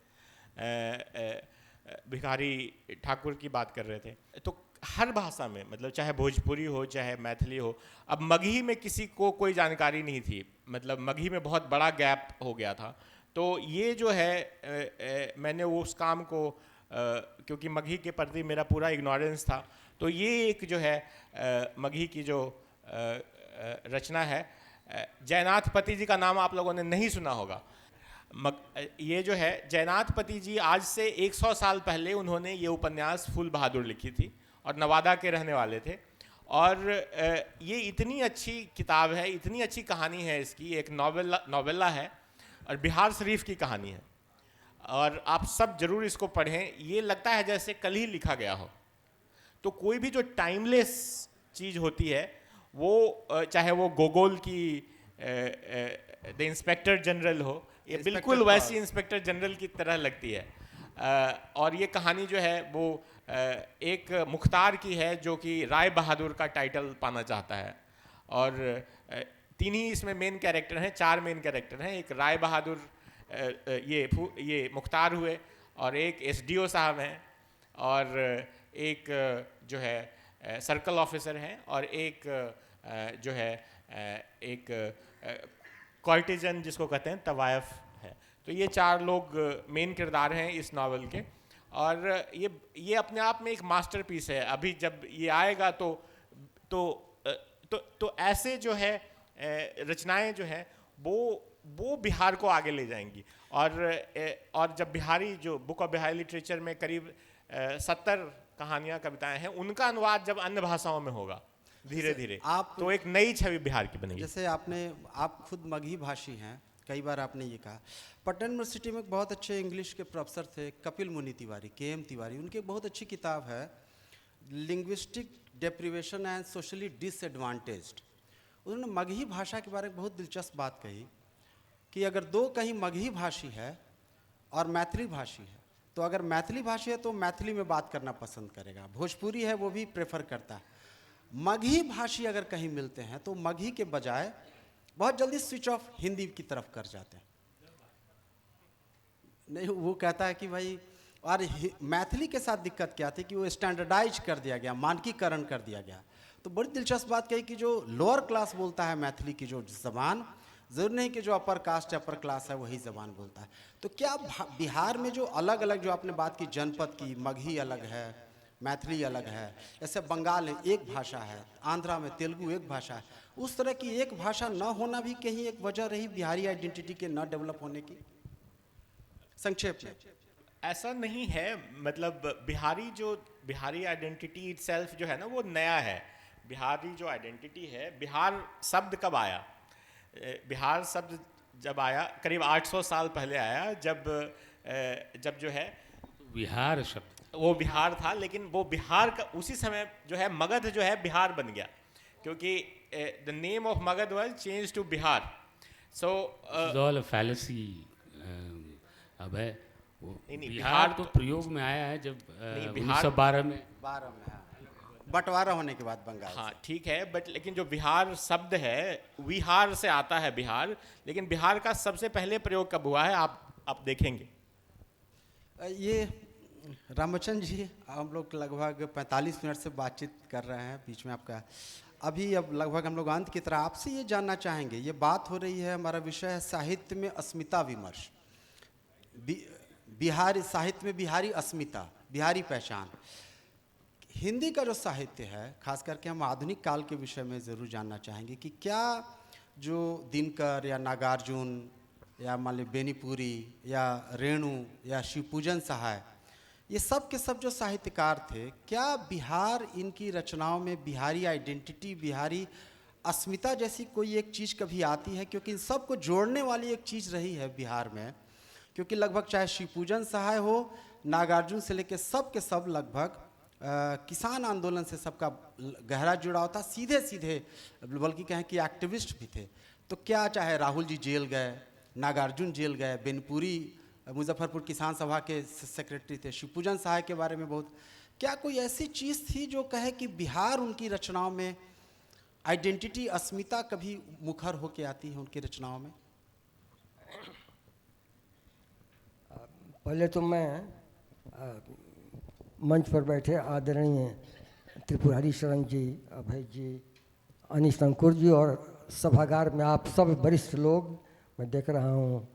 भिखारी ठाकुर की बात कर रहे थे, तो हर भाषा में, मतलब चाहे भोजपुरी हो चाहे मैथिली हो। अब मगही में किसी को कोई जानकारी नहीं थी, मतलब मगही में बहुत बड़ा गैप हो गया था। तो ये जो है मैंने उस काम को क्योंकि मगही के प्रति मेरा पूरा इग्नोरेंस था, तो ये एक जो है मगही की जो रचना है, जयनाथपति जी का नाम आप लोगों ने नहीं सुना होगा। ये जो है जयनाथपति जी, आज से 100 साल पहले उन्होंने ये उपन्यास फूल बहादुर लिखी थी, और नवादा के रहने वाले थे। और ये इतनी अच्छी किताब है, इतनी अच्छी कहानी है इसकी, एक नॉवेला है और बिहार शरीफ की कहानी है, और आप सब जरूर इसको पढ़ें। ये लगता है जैसे कल ही लिखा गया हो। तो कोई भी जो टाइमलेस चीज़ होती है, वो चाहे वो गोगोल की द इंस्पेक्टर जनरल हो, ये बिल्कुल वैसी इंस्पेक्टर जनरल की तरह लगती है। और ये कहानी जो है वो एक मुख्तार की है, जो कि राय बहादुर का टाइटल पाना चाहता है। और 3 ही इसमें मेन कैरेक्टर हैं, 4 मेन कैरेक्टर हैं। एक राय बहादुर, ये मुख्तार हुए, और एक एसडीओ साहब हैं, और एक जो है सर्कल ऑफिसर हैं, और एक जो है एक कॉर्टिजन जिसको कहते हैं, तवायफ है। तो ये 4 लोग मेन किरदार हैं इस नावल के, और ये अपने आप में एक मास्टरपीस है। अभी जब ये आएगा तो ऐसे जो है रचनाएं जो है वो बिहार को आगे ले जाएंगी। और जब बिहारी जो बुक ऑफ बिहारी लिटरेचर में करीब 70 कहानियां, कविताएं हैं, उनका अनुवाद जब अन्य भाषाओं में होगा धीरे धीरे, तो एक नई छवि बिहार की बनेगी। जैसे आप खुद मगही भाषी हैं, कई बार आपने ये कहा। पटना यूनिवर्सिटी में एक बहुत अच्छे इंग्लिश के प्रोफेसर थे, कपिल मुनि तिवारी, KM तिवारी। उनकी एक बहुत अच्छी किताब है, linguistic deprivation and socially disadvantaged. उन्होंने मगही भाषा के बारे में बहुत दिलचस्प बात कही कि अगर कहीं मगही भाषी है और मैथिली भाषी है, तो अगर मैथिली भाषी है तो मैथिली में बात करना पसंद करेगा, भोजपुरी है वो भी प्रेफर करता है। मगही भाषी अगर कहीं मिलते हैं तो मगही के बजाय बहुत जल्दी स्विच ऑफ हिंदी की तरफ कर जाते हैं। नहीं, वो कहता है कि भाई, और मैथिली के साथ दिक्कत क्या थी कि वो स्टैंडर्डाइज कर दिया गया, मानकीकरण कर दिया गया। तो बड़ी दिलचस्प बात कही कि जो लोअर क्लास बोलता है मैथिली की जो ज़बान, ज़रूर नहीं कि जो अपर कास्ट अपर क्लास है वही ज़बान बोलता है। तो क्या बिहार में जो अलग अलग, जो आपने बात की जनपद की, मगही अलग है, मैथिली अलग है, ऐसे बंगाल में एक भाषा है, आंध्रा में तेलुगु एक भाषा है। उस तरह की एक भाषा न होना भी कहीं एक वजह रही बिहारी आइडेंटिटी के न डेवलप होने की? संक्षेप में। ऐसा नहीं है, मतलब बिहारी आइडेंटिटी इटसेल्फ जो है ना वो नया है। बिहारी जो आइडेंटिटी है, बिहार शब्द कब आया? बिहार शब्द जब आया करीब 800 साल पहले आया, जब जो है बिहार शब्द वो बिहार था, लेकिन वो बिहार का उसी समय जो है मगध जो है बिहार बन गया, क्योंकि the name of Magadh was change to Bihar. So all fallacy. अब है वो नहीं, बिहार तो तो- प्रयोग में आया है जब बिहार 1912 में 12 में, हाँ, बंटवारा होने के बाद बंगाल से। हाँ ठीक है, बट लेकिन जो बिहार शब्द है विहार से आता है बिहार, लेकिन बिहार का सबसे पहले प्रयोग कब हुआ है आप देखेंगे। ये रामचंद्र जी, हम लोग लगभग 45 मिनट से बातचीत कर रहे हैं, बीच में आपका अभी अब लगभग हम लोग अंत की तरह आपसे ये जानना चाहेंगे। ये बात हो रही है, हमारा विषय है साहित्य में अस्मिता विमर्श, बिहारी साहित्य में बिहारी अस्मिता, बिहारी पहचान। हिंदी का जो साहित्य है, खास करके हम आधुनिक काल के विषय में ज़रूर जानना चाहेंगे कि क्या जो दिनकर या नागार्जुन या मान लीजिए बेनीपुरी या रेणु या शिवपूजन सहाय, ये सब के सब जो साहित्यकार थे, क्या बिहार इनकी रचनाओं में बिहारी आइडेंटिटी, बिहारी अस्मिता जैसी कोई एक चीज़ कभी आती है? क्योंकि इन सबको जोड़ने वाली एक चीज़ रही है बिहार में, क्योंकि लगभग चाहे शिवपूजन सहाय हो, नागार्जुन से लेकर सब के सब लगभग किसान आंदोलन से सबका गहरा जुड़ाव था, सीधे सीधे, बल्कि कहें कि एक्टिविस्ट भी थे। तो क्या चाहे राहुल जी जेल गए, नागार्जुन जेल गए, बेनपुरी मुजफ्फरपुर किसान सभा के सेक्रेटरी थे, शिवपूजन सहाय के बारे में बहुत, क्या कोई ऐसी चीज़ थी जो कहे कि बिहार उनकी रचनाओं में आइडेंटिटी, अस्मिता कभी मुखर होके आती है उनकी रचनाओं में? पहले तो मैं मंच पर बैठे आदरणीय त्रिपुरारी शरण जी, अभय जी, अनिश अंकुर जी और सभागार में आप सब वरिष्ठ लोग, मैं देख रहा हूँ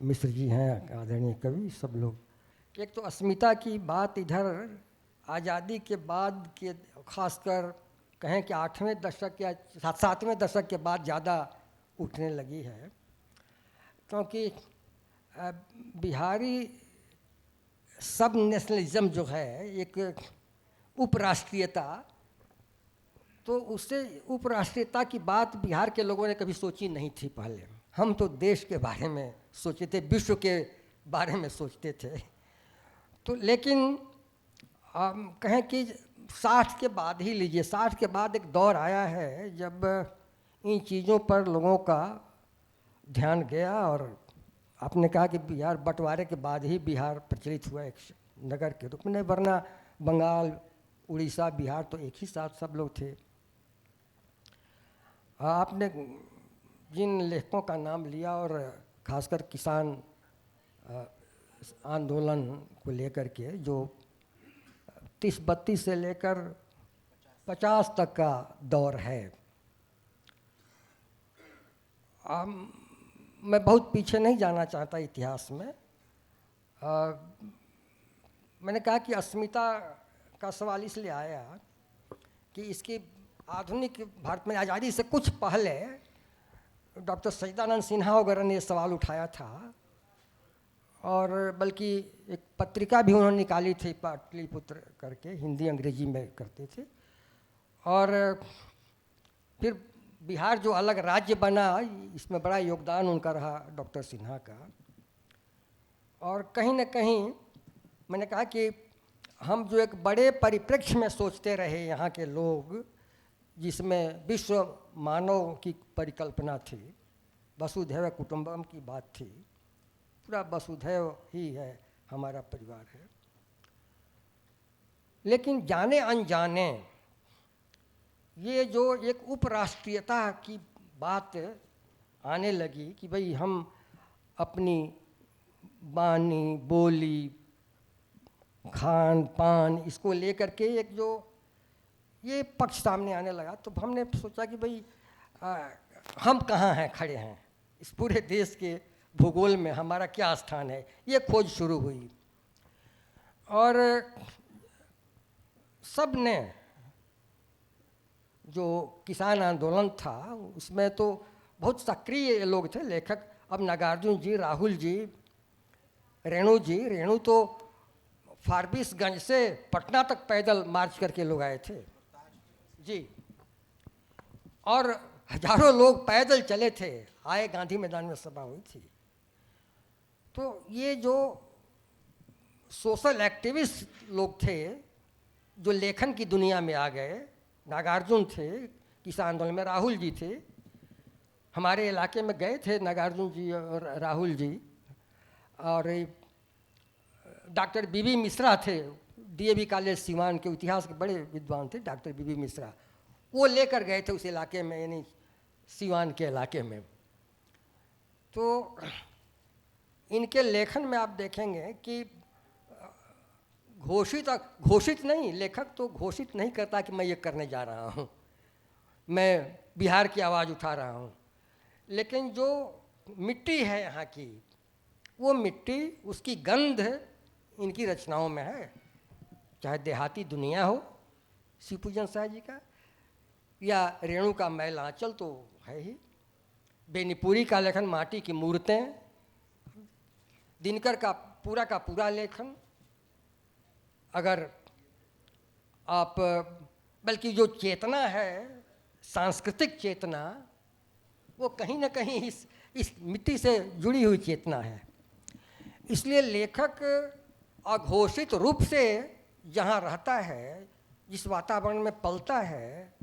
मिश्र जी हैं, आदरणीय कवि, सब लोग। एक तो अस्मिता की बात इधर आज़ादी के बाद के, खासकर कहें कि 8वें दशक या 7वें दशक के बाद ज़्यादा उठने लगी है, क्योंकि बिहारी सब नेशनलिज्म जो है, एक उपराष्ट्रीयता, तो उससे उपराष्ट्रीयता की बात बिहार के लोगों ने कभी सोची नहीं थी पहले। हम तो देश के बारे में सोचते थे, विश्व के बारे में सोचते थे। तो लेकिन कहें कि 60 के बाद ही लीजिए, 60 के बाद एक दौर आया है जब इन चीज़ों पर लोगों का ध्यान गया, और आपने कहा कि बिहार बंटवारे के बाद ही बिहार प्रचलित हुआ एक नगर के रूप में, वरना बंगाल, उड़ीसा, बिहार तो एक ही साथ सब लोग थे। आपने जिन लेखकों का नाम लिया और खासकर किसान आंदोलन को लेकर के, जो 30-32 से लेकर 50 तक का दौर है, मैं बहुत पीछे नहीं जाना चाहता इतिहास में। मैंने कहा कि अस्मिता का सवाल इसलिए आया कि इसकी आधुनिक भारत में आज़ादी से कुछ पहले डॉक्टर सच्चिदानंद सिन्हा वगैरह ने सवाल उठाया था, और बल्कि एक पत्रिका भी उन्होंने निकाली थी, पाटलिपुत्र करके, हिंदी अंग्रेजी में करते थे। और फिर बिहार जो अलग राज्य बना, इसमें बड़ा योगदान उनका रहा, डॉक्टर सिन्हा का। और कहीं न कहीं मैंने कहा कि हम जो एक बड़े परिप्रेक्ष्य में सोचते रहे यहाँ के लोग, जिसमें विश्व मानव की परिकल्पना थी, वसुधैव कुटुंबकम की बात थी, पूरा वसुधैव ही है, हमारा परिवार है। लेकिन जाने अनजाने ये जो एक उपराष्ट्रीयता की बात आने लगी कि भाई हम अपनी बानी, बोली, खान पान, इसको लेकर के एक जो ये पक्ष सामने आने लगा, तो हमने सोचा कि भाई हम कहाँ हैं, खड़े हैं इस पूरे देश के भूगोल में, हमारा क्या स्थान है। ये खोज शुरू हुई, और सब ने जो किसान आंदोलन था उसमें तो बहुत सक्रिय लोग थे लेखक। अब नागार्जुन जी, राहुल जी, रेणु तो फारबिसगंज से पटना तक पैदल मार्च करके लोग आए थे जी, और हजारों लोग पैदल चले थे, आए, गांधी मैदान में सभा हुई थी। तो ये जो सोशल एक्टिविस्ट लोग थे जो लेखन की दुनिया में आ गए, नागार्जुन थे किसान आंदोलन में, राहुल जी थे, हमारे इलाके में गए थे नागार्जुन जी और राहुल जी, और डॉक्टर बीबी मिश्रा थे, डीएवी कॉलेज सीवान के इतिहास के बड़े विद्वान थे डॉक्टर बीबी मिश्रा, वो लेकर गए थे उस इलाके में, यानी सीवान के इलाके में। तो इनके लेखन में आप देखेंगे कि घोषित नहीं, लेखक तो घोषित नहीं करता कि मैं ये करने जा रहा हूँ, मैं बिहार की आवाज़ उठा रहा हूँ, लेकिन जो मिट्टी है यहाँ की, वो मिट्टी, उसकी गंध इनकी रचनाओं में है। चाहे देहाती दुनिया हो शिवपूजन शाह जी का, या रेणु का मैल आंचल तो है ही, बेनीपुरी का लेखन, माटी की मूर्तें, दिनकर का पूरा लेखन, अगर आप, बल्कि जो चेतना है, सांस्कृतिक चेतना, वो कहीं ना कहीं इस मिट्टी से जुड़ी हुई चेतना है। इसलिए लेखक अघोषित रूप से जहाँ रहता है, जिस वातावरण में पलता है,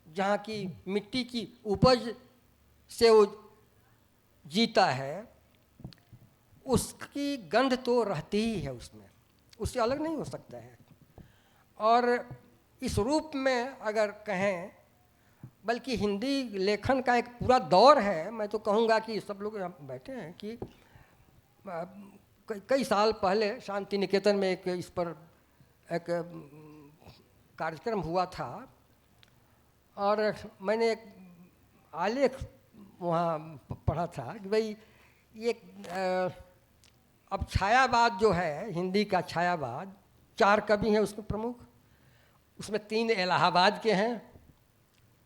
जहाँ की मिट्टी की उपज से वो जीता है, उसकी गंध तो रहती ही है उसमें, उससे अलग नहीं हो सकता है। और इस रूप में अगर कहें, बल्कि हिंदी लेखन का एक पूरा दौर है, मैं तो कहूँगा कि सब लोग यहाँ बैठे हैं कि कई साल पहले शांति निकेतन में इस पर एक कार्यक्रम हुआ था, और मैंने एक आलेख वहाँ पढ़ा था कि भाई ये अब छायावाद जो है, हिंदी का छायावाद, 4 कवि हैं उसमें प्रमुख, उसमें 3 इलाहाबाद के हैं,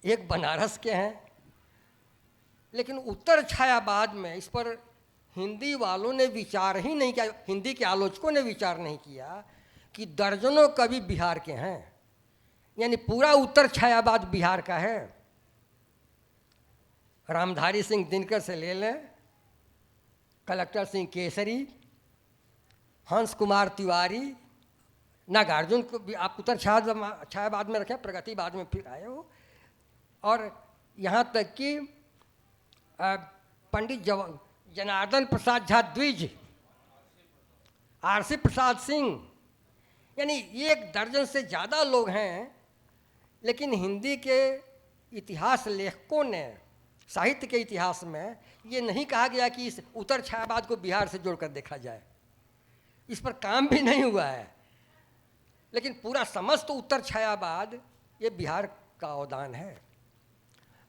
1 बनारस के हैं, लेकिन उत्तर छायावाद में इस पर हिंदी वालों ने विचार ही नहीं किया, हिंदी के आलोचकों ने विचार नहीं किया कि दर्जनों कवि बिहार के हैं, यानी पूरा उत्तर छायावाद बिहार का है। रामधारी सिंह दिनकर से ले लें, कलेक्टर सिंह केसरी, हंस कुमार तिवारी, नागार्जुन को भी आप उत्तर छायावाद में रखें, प्रगतिवाद में फिर आए हो, और यहाँ तक कि पंडित जनार्दन प्रसाद झा द्विज, आरसी प्रसाद सिंह, यानी 1 दर्जन से ज़्यादा लोग हैं। लेकिन हिंदी के इतिहास लेखकों ने, साहित्य के इतिहास में ये नहीं कहा गया कि इस उत्तर छायावाद को बिहार से जोड़कर देखा जाए, इस पर काम भी नहीं हुआ है। लेकिन पूरा समस्त उत्तर छायावाद ये बिहार का अवदान है।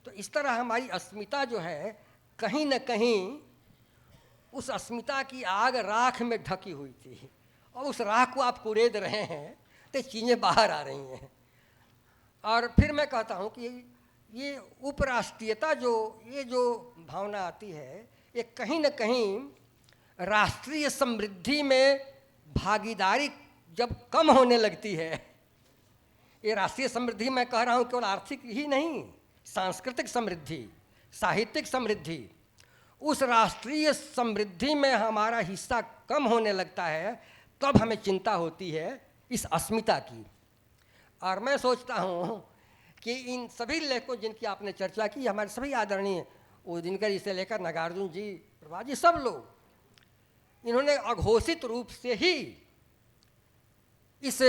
तो इस तरह हमारी अस्मिता जो है, कहीं न कहीं उस अस्मिता की आग राख में ढकी हुई थी, और उस राख को आप कुरेद रहे हैं तो चीज़ें बाहर आ रही हैं। और फिर मैं कहता हूँ कि ये उपराष्ट्रीयता ये जो भावना आती है, ये कहीं न कहीं राष्ट्रीय समृद्धि में भागीदारी जब कम होने लगती है, ये राष्ट्रीय समृद्धि मैं कह रहा हूँ केवल आर्थिक ही नहीं, सांस्कृतिक समृद्धि, साहित्यिक समृद्धि, उस राष्ट्रीय समृद्धि में हमारा हिस्सा कम होने लगता है, तब हमें चिंता होती है इस अस्मिता की। और मैं सोचता हूँ कि इन सभी लेखकों जिनकी आपने चर्चा की, हमारे सभी आदरणीय, वो दिनकर जी से लेकर नागार्जुन जी, प्रभा जी, सब लोग, इन्होंने अघोषित रूप से ही इस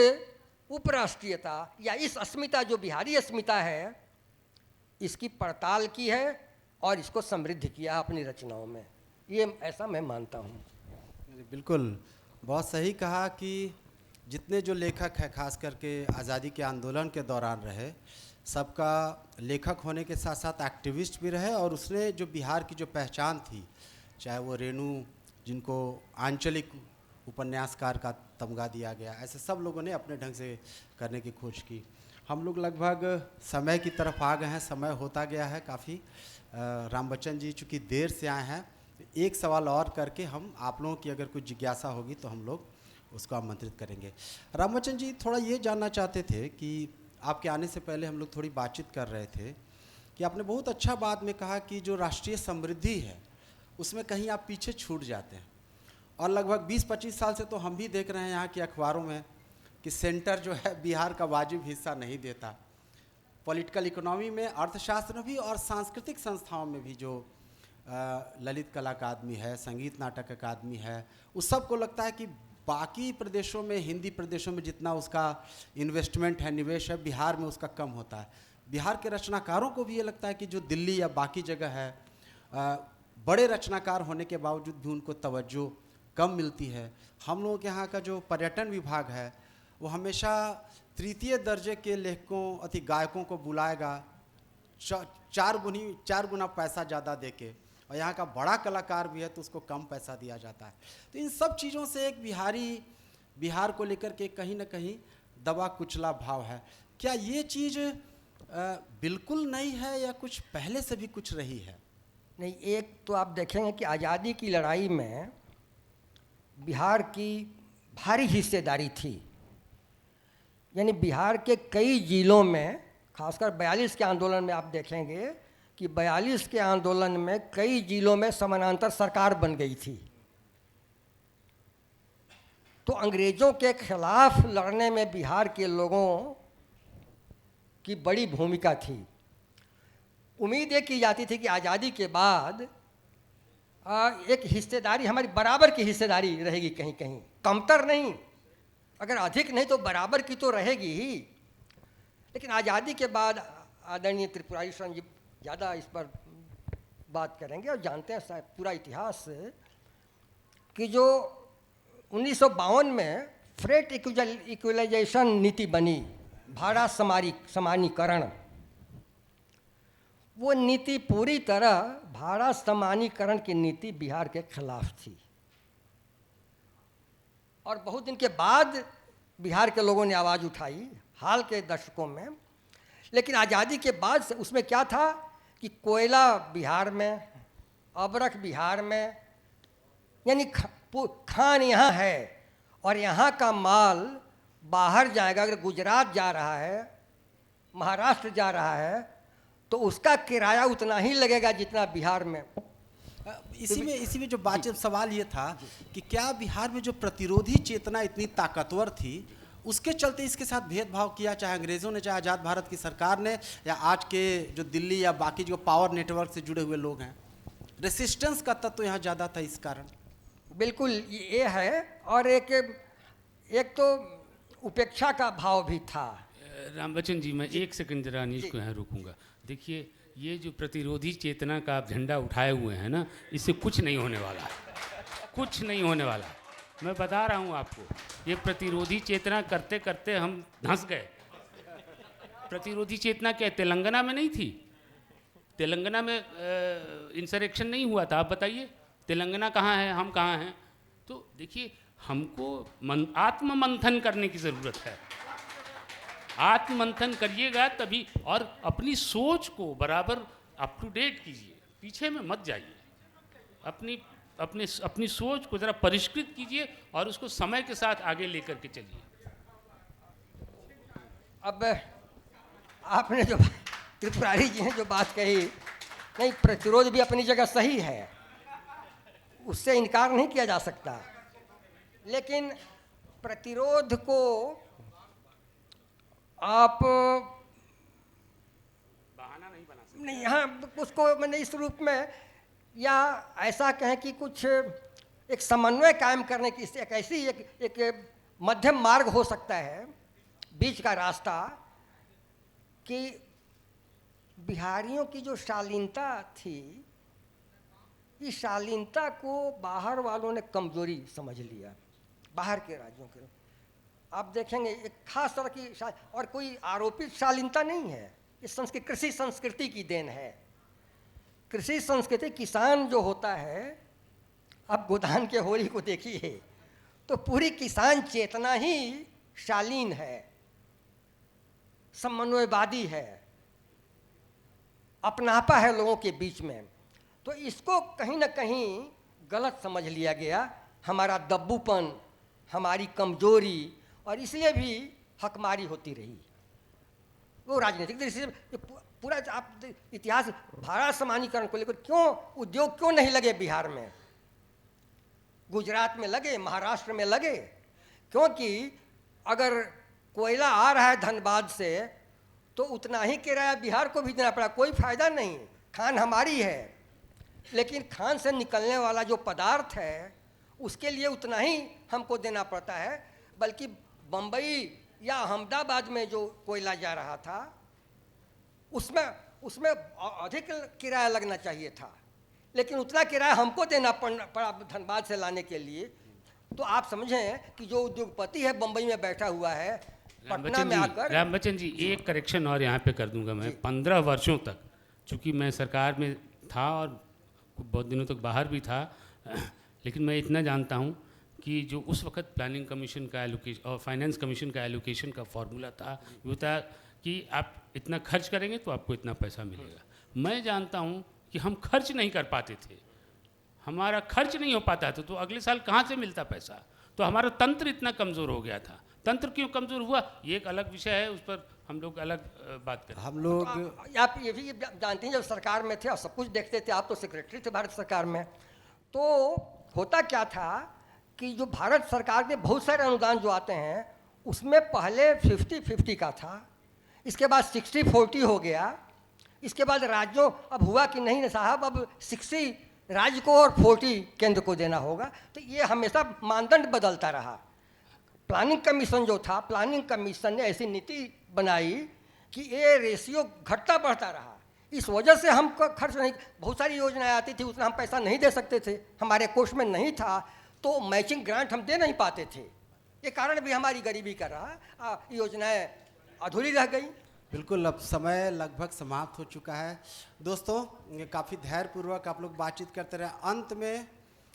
उपराष्ट्रीयता या इस अस्मिता जो बिहारी अस्मिता है, इसकी पड़ताल की है और इसको समृद्ध किया अपनी रचनाओं में। ये ऐसा मैं मानता हूँ। बिल्कुल, बहुत सही कहा कि जितने जो लेखक हैं, खास करके आज़ादी के आंदोलन के दौरान रहे, सबका लेखक होने के साथ साथ एक्टिविस्ट भी रहे, और उसने जो बिहार की जो पहचान थी, चाहे वो रेणु जिनको आंचलिक उपन्यासकार का तमगा दिया गया। ऐसे सब लोगों ने अपने ढंग से करने की खोज की। हम लोग लगभग समय की तरफ आ गए हैं, समय होता गया है काफ़ी। राम बच्चन जी चूँकि देर से आए हैं, एक सवाल और करके हम आप लोगों की अगर कुछ जिज्ञासा होगी तो हम लोग उसको आमंत्रित करेंगे। राम बच्चन जी, थोड़ा ये जानना चाहते थे कि आपके आने से पहले हम लोग थोड़ी बातचीत कर रहे थे कि आपने बहुत अच्छा बात में कहा कि जो राष्ट्रीय समृद्धि है उसमें कहीं आप पीछे छूट जाते हैं। और लगभग 20-25 साल से तो हम भी देख रहे हैं यहाँ की अखबारों में कि सेंटर जो है बिहार का वाजिब हिस्सा नहीं देता। पॉलिटिकल इकोनॉमी में, अर्थशास्त्र में भी और सांस्कृतिक संस्थाओं में भी जो ललित कला अकादमी है, संगीत नाटक अकादमी है, उस सबको लगता है कि बाकी प्रदेशों में, हिंदी प्रदेशों में जितना उसका इन्वेस्टमेंट है, निवेश है, बिहार में उसका कम होता है। बिहार के रचनाकारों को भी ये लगता है कि जो दिल्ली या बाकी जगह है, बड़े रचनाकार होने के बावजूद भी उनको तवज्जो कम मिलती है। हम लोगों के यहाँ का जो पर्यटन विभाग है वो हमेशा तृतीय दर्जे के लेखकों अति गायकों को बुलाएगा 4 गुना पैसा ज़्यादा देके, और यहाँ का बड़ा कलाकार भी है तो उसको कम पैसा दिया जाता है। तो इन सब चीज़ों से एक बिहार को लेकर के कहीं ना कहीं दबा कुचला भाव है। क्या ये चीज़ बिल्कुल नई है या कुछ पहले से भी कुछ रही है? नहीं, एक तो आप देखेंगे कि आज़ादी की लड़ाई में बिहार की भारी हिस्सेदारी थी। यानी बिहार के कई जिलों में, खासकर 42 के आंदोलन में आप देखेंगे कि 42 के आंदोलन में कई जिलों में समानांतर सरकार बन गई थी। तो अंग्रेज़ों के खिलाफ लड़ने में बिहार के लोगों की बड़ी भूमिका थी। उम्मीद ये की जाती थी कि आज़ादी के बाद एक हिस्सेदारी हमारी बराबर की हिस्सेदारी रहेगी, कहीं कहीं कमतर नहीं, अगर अधिक नहीं तो बराबर की तो रहेगी ही। लेकिन आज़ादी के बाद आदरणीय त्रिपुरारी शरण जी ज़्यादा इस पर बात करेंगे और जानते हैं शायद पूरा इतिहास कि जो 1952 में फ्रेट इक्वलाइजेशन नीति बनी, भाड़ा समानीकरण, वो नीति पूरी तरह भाड़ा समानीकरण की नीति बिहार के खिलाफ थी। और बहुत दिन के बाद बिहार के लोगों ने आवाज़ उठाई, हाल के दशकों में। लेकिन आज़ादी के बाद से उसमें क्या था कि कोयला बिहार में, अबरख बिहार में, यानी खान यहाँ है और यहाँ का माल बाहर जाएगा। अगर गुजरात जा रहा है, महाराष्ट्र जा रहा है, तो उसका किराया उतना ही लगेगा जितना बिहार में। इसी में जो बातचीत सवाल ये था कि क्या बिहार में जो प्रतिरोधी चेतना इतनी ताकतवर थी उसके चलते इसके साथ भेदभाव किया, चाहे अंग्रेज़ों ने, चाहे आज़ाद भारत की सरकार ने, या आज के जो दिल्ली या बाकी जो पावर नेटवर्क से जुड़े हुए लोग हैं, रेसिस्टेंस का तत्व यहाँ ज़्यादा था इस कारण? बिल्कुल ये है। और एक तो उपेक्षा का भाव भी था। राम बच्चन जी, मैं एक सेकंड जरा अनिल को यहाँ रोकूंगा। देखिए, ये जो प्रतिरोधी चेतना का आप झंडा उठाए हुए हैं ना, इससे कुछ नहीं होने वाला है, कुछ नहीं होने वाला। मैं बता रहा हूँ आपको, ये प्रतिरोधी चेतना करते करते हम धंस गए। प्रतिरोधी चेतना क्या तेलंगाना में नहीं थी? तेलंगाना में इंसरेक्शन नहीं हुआ था? आप बताइए, तेलंगाना कहाँ है, हम कहाँ हैं? तो देखिए, हमको आत्ममंथन करने की ज़रूरत है। आत्ममंथन करिएगा तभी, और अपनी सोच को बराबर अप टू डेट कीजिए, पीछे में मत जाइए। अपनी सोच को ज़रा परिष्कृत कीजिए और उसको समय के साथ आगे लेकर के चलिए। अब आपने जो त्रिपुरारी जी ने जो बात कही, नहीं, प्रतिरोध भी अपनी जगह सही है, उससे इनकार नहीं किया जा सकता। लेकिन प्रतिरोध को आप बहाना नहीं बना सकते। नहीं, हाँ, उसको मैंने इस रूप में, या ऐसा कहें कि कुछ एक समन्वय कायम करने की एक ऐसी एक मध्यम मार्ग हो सकता है, बीच का रास्ता, कि बिहारियों की जो शालीनता थी, इस शालीनता को बाहर वालों ने कमजोरी समझ लिया, बाहर के राज्यों के। आप देखेंगे एक खास तरह की और कोई आरोपित शालीनता नहीं है, इस कृषि संस्कृति की देन है। कृषि संस्कृति, किसान जो होता है, आप गोदान के होली को देखिए तो पूरी किसान चेतना ही शालीन है, समन्वयवादी है, अपनापा है लोगों के बीच में। तो इसको कहीं ना कहीं गलत समझ लिया गया, हमारा दब्बूपन, हमारी कमजोरी, और इसलिए भी हकमारी होती रही। वो राजनीतिक दृष्टि से पूरा आप इतिहास, भारत समानीकरण को लेकर क्यों उद्योग क्यों नहीं लगे बिहार में, गुजरात में लगे, महाराष्ट्र में लगे? क्योंकि अगर कोयला आ रहा है धनबाद से तो उतना ही किराया बिहार को भी देना पड़ा, कोई फायदा नहीं, खान हमारी है, लेकिन खान से निकलने वाला जो पदार्थ है उसके लिए उतना ही हमको देना पड़ता है। बल्कि बम्बई या अहमदाबाद में जो कोयला जा रहा था उसमें अधिक किराया लगना चाहिए था, लेकिन उतना किराया हमको देना पड़ा धनबाद से लाने के लिए। तो आप समझें कि जो उद्योगपति है बम्बई में बैठा हुआ है, पटना में आकर। राम बच्चन जी, एक करेक्शन और यहाँ पे कर दूंगा मैं। 15 वर्षों तक, चूँकि मैं सरकार में था और बहुत दिनों तक बाहर भी था, लेकिन मैं इतना जानता हूँ कि जो उस वक्त प्लानिंग कमीशन का एलोकेशन और फाइनेंस कमीशन का एलोकेशन का फॉर्मूला था, वो था कि आप इतना खर्च करेंगे तो आपको इतना पैसा मिलेगा। मैं जानता हूँ कि हम खर्च नहीं कर पाते थे, हमारा खर्च नहीं हो पाता था, तो अगले साल कहाँ से मिलता पैसा? तो हमारा तंत्र इतना कमज़ोर हो गया था। तंत्र क्यों कमज़ोर हुआ ये एक अलग विषय है, उस पर हम लोग अलग बात करें। हम लोग तो आप ये भी जानते हैं, जब सरकार में थे और सब कुछ देखते थे, आप तो सेक्रेटरी थे भारत सरकार में, तो होता क्या था कि जो भारत सरकार के बहुत सारे अनुदान जो आते हैं उसमें पहले 50-50 का था, इसके बाद 60-40 हो गया, इसके बाद राज्यों, अब हुआ कि नहीं साहब, अब 60 राज्य को और 40 केंद्र को देना होगा। तो ये हमेशा मानदंड बदलता रहा। प्लानिंग कमीशन जो था, प्लानिंग कमीशन ने ऐसी नीति बनाई कि ये रेशियो घटता बढ़ता रहा। इस वजह से हम खर्च नहीं, बहुत सारी योजनाएं आती थी, उतना हम पैसा नहीं दे सकते थे, हमारे कोष में नहीं था, तो मैचिंग ग्रांट हम दे नहीं पाते थे। ये कारण भी हमारी गरीबी का रहा, योजनाएं अधूरी रह गई। बिल्कुल, अब समय लगभग समाप्त हो चुका है। दोस्तों, काफ़ी धैर्यपूर्वक आप लोग बातचीत करते रहे। अंत में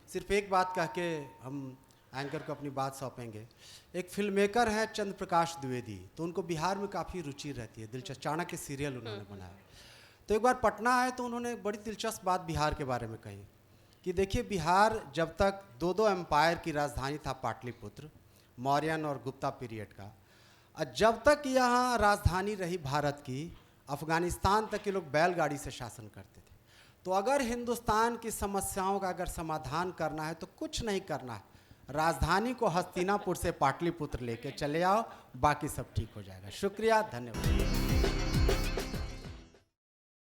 सिर्फ एक बात कह के हम एंकर को अपनी बात सौंपेंगे। एक फिल्म मेकर है चंद्र प्रकाश द्विवेदी, तो उनको बिहार में काफ़ी रुचि रहती है, दिलचस्प चाणक्य सीरियल उन्होंने बनाया। तो एक बार पटना आए तो उन्होंने एक बड़ी दिलचस्प बात बिहार के बारे में कही कि देखिए, बिहार जब तक दो एम्पायर की राजधानी था पाटलिपुत्र, मौर्यन और गुप्ता पीरियड का, जब तक यहाँ राजधानी रही भारत की, अफ़गानिस्तान तक के लोग बैलगाड़ी से शासन करते थे। तो अगर हिंदुस्तान की समस्याओं का अगर समाधान करना है तो कुछ नहीं करना है, राजधानी को हस्तिनापुर से पाटलिपुत्र लेके चले आओ, बाकी सब ठीक हो जाएगा। शुक्रिया, धन्यवाद।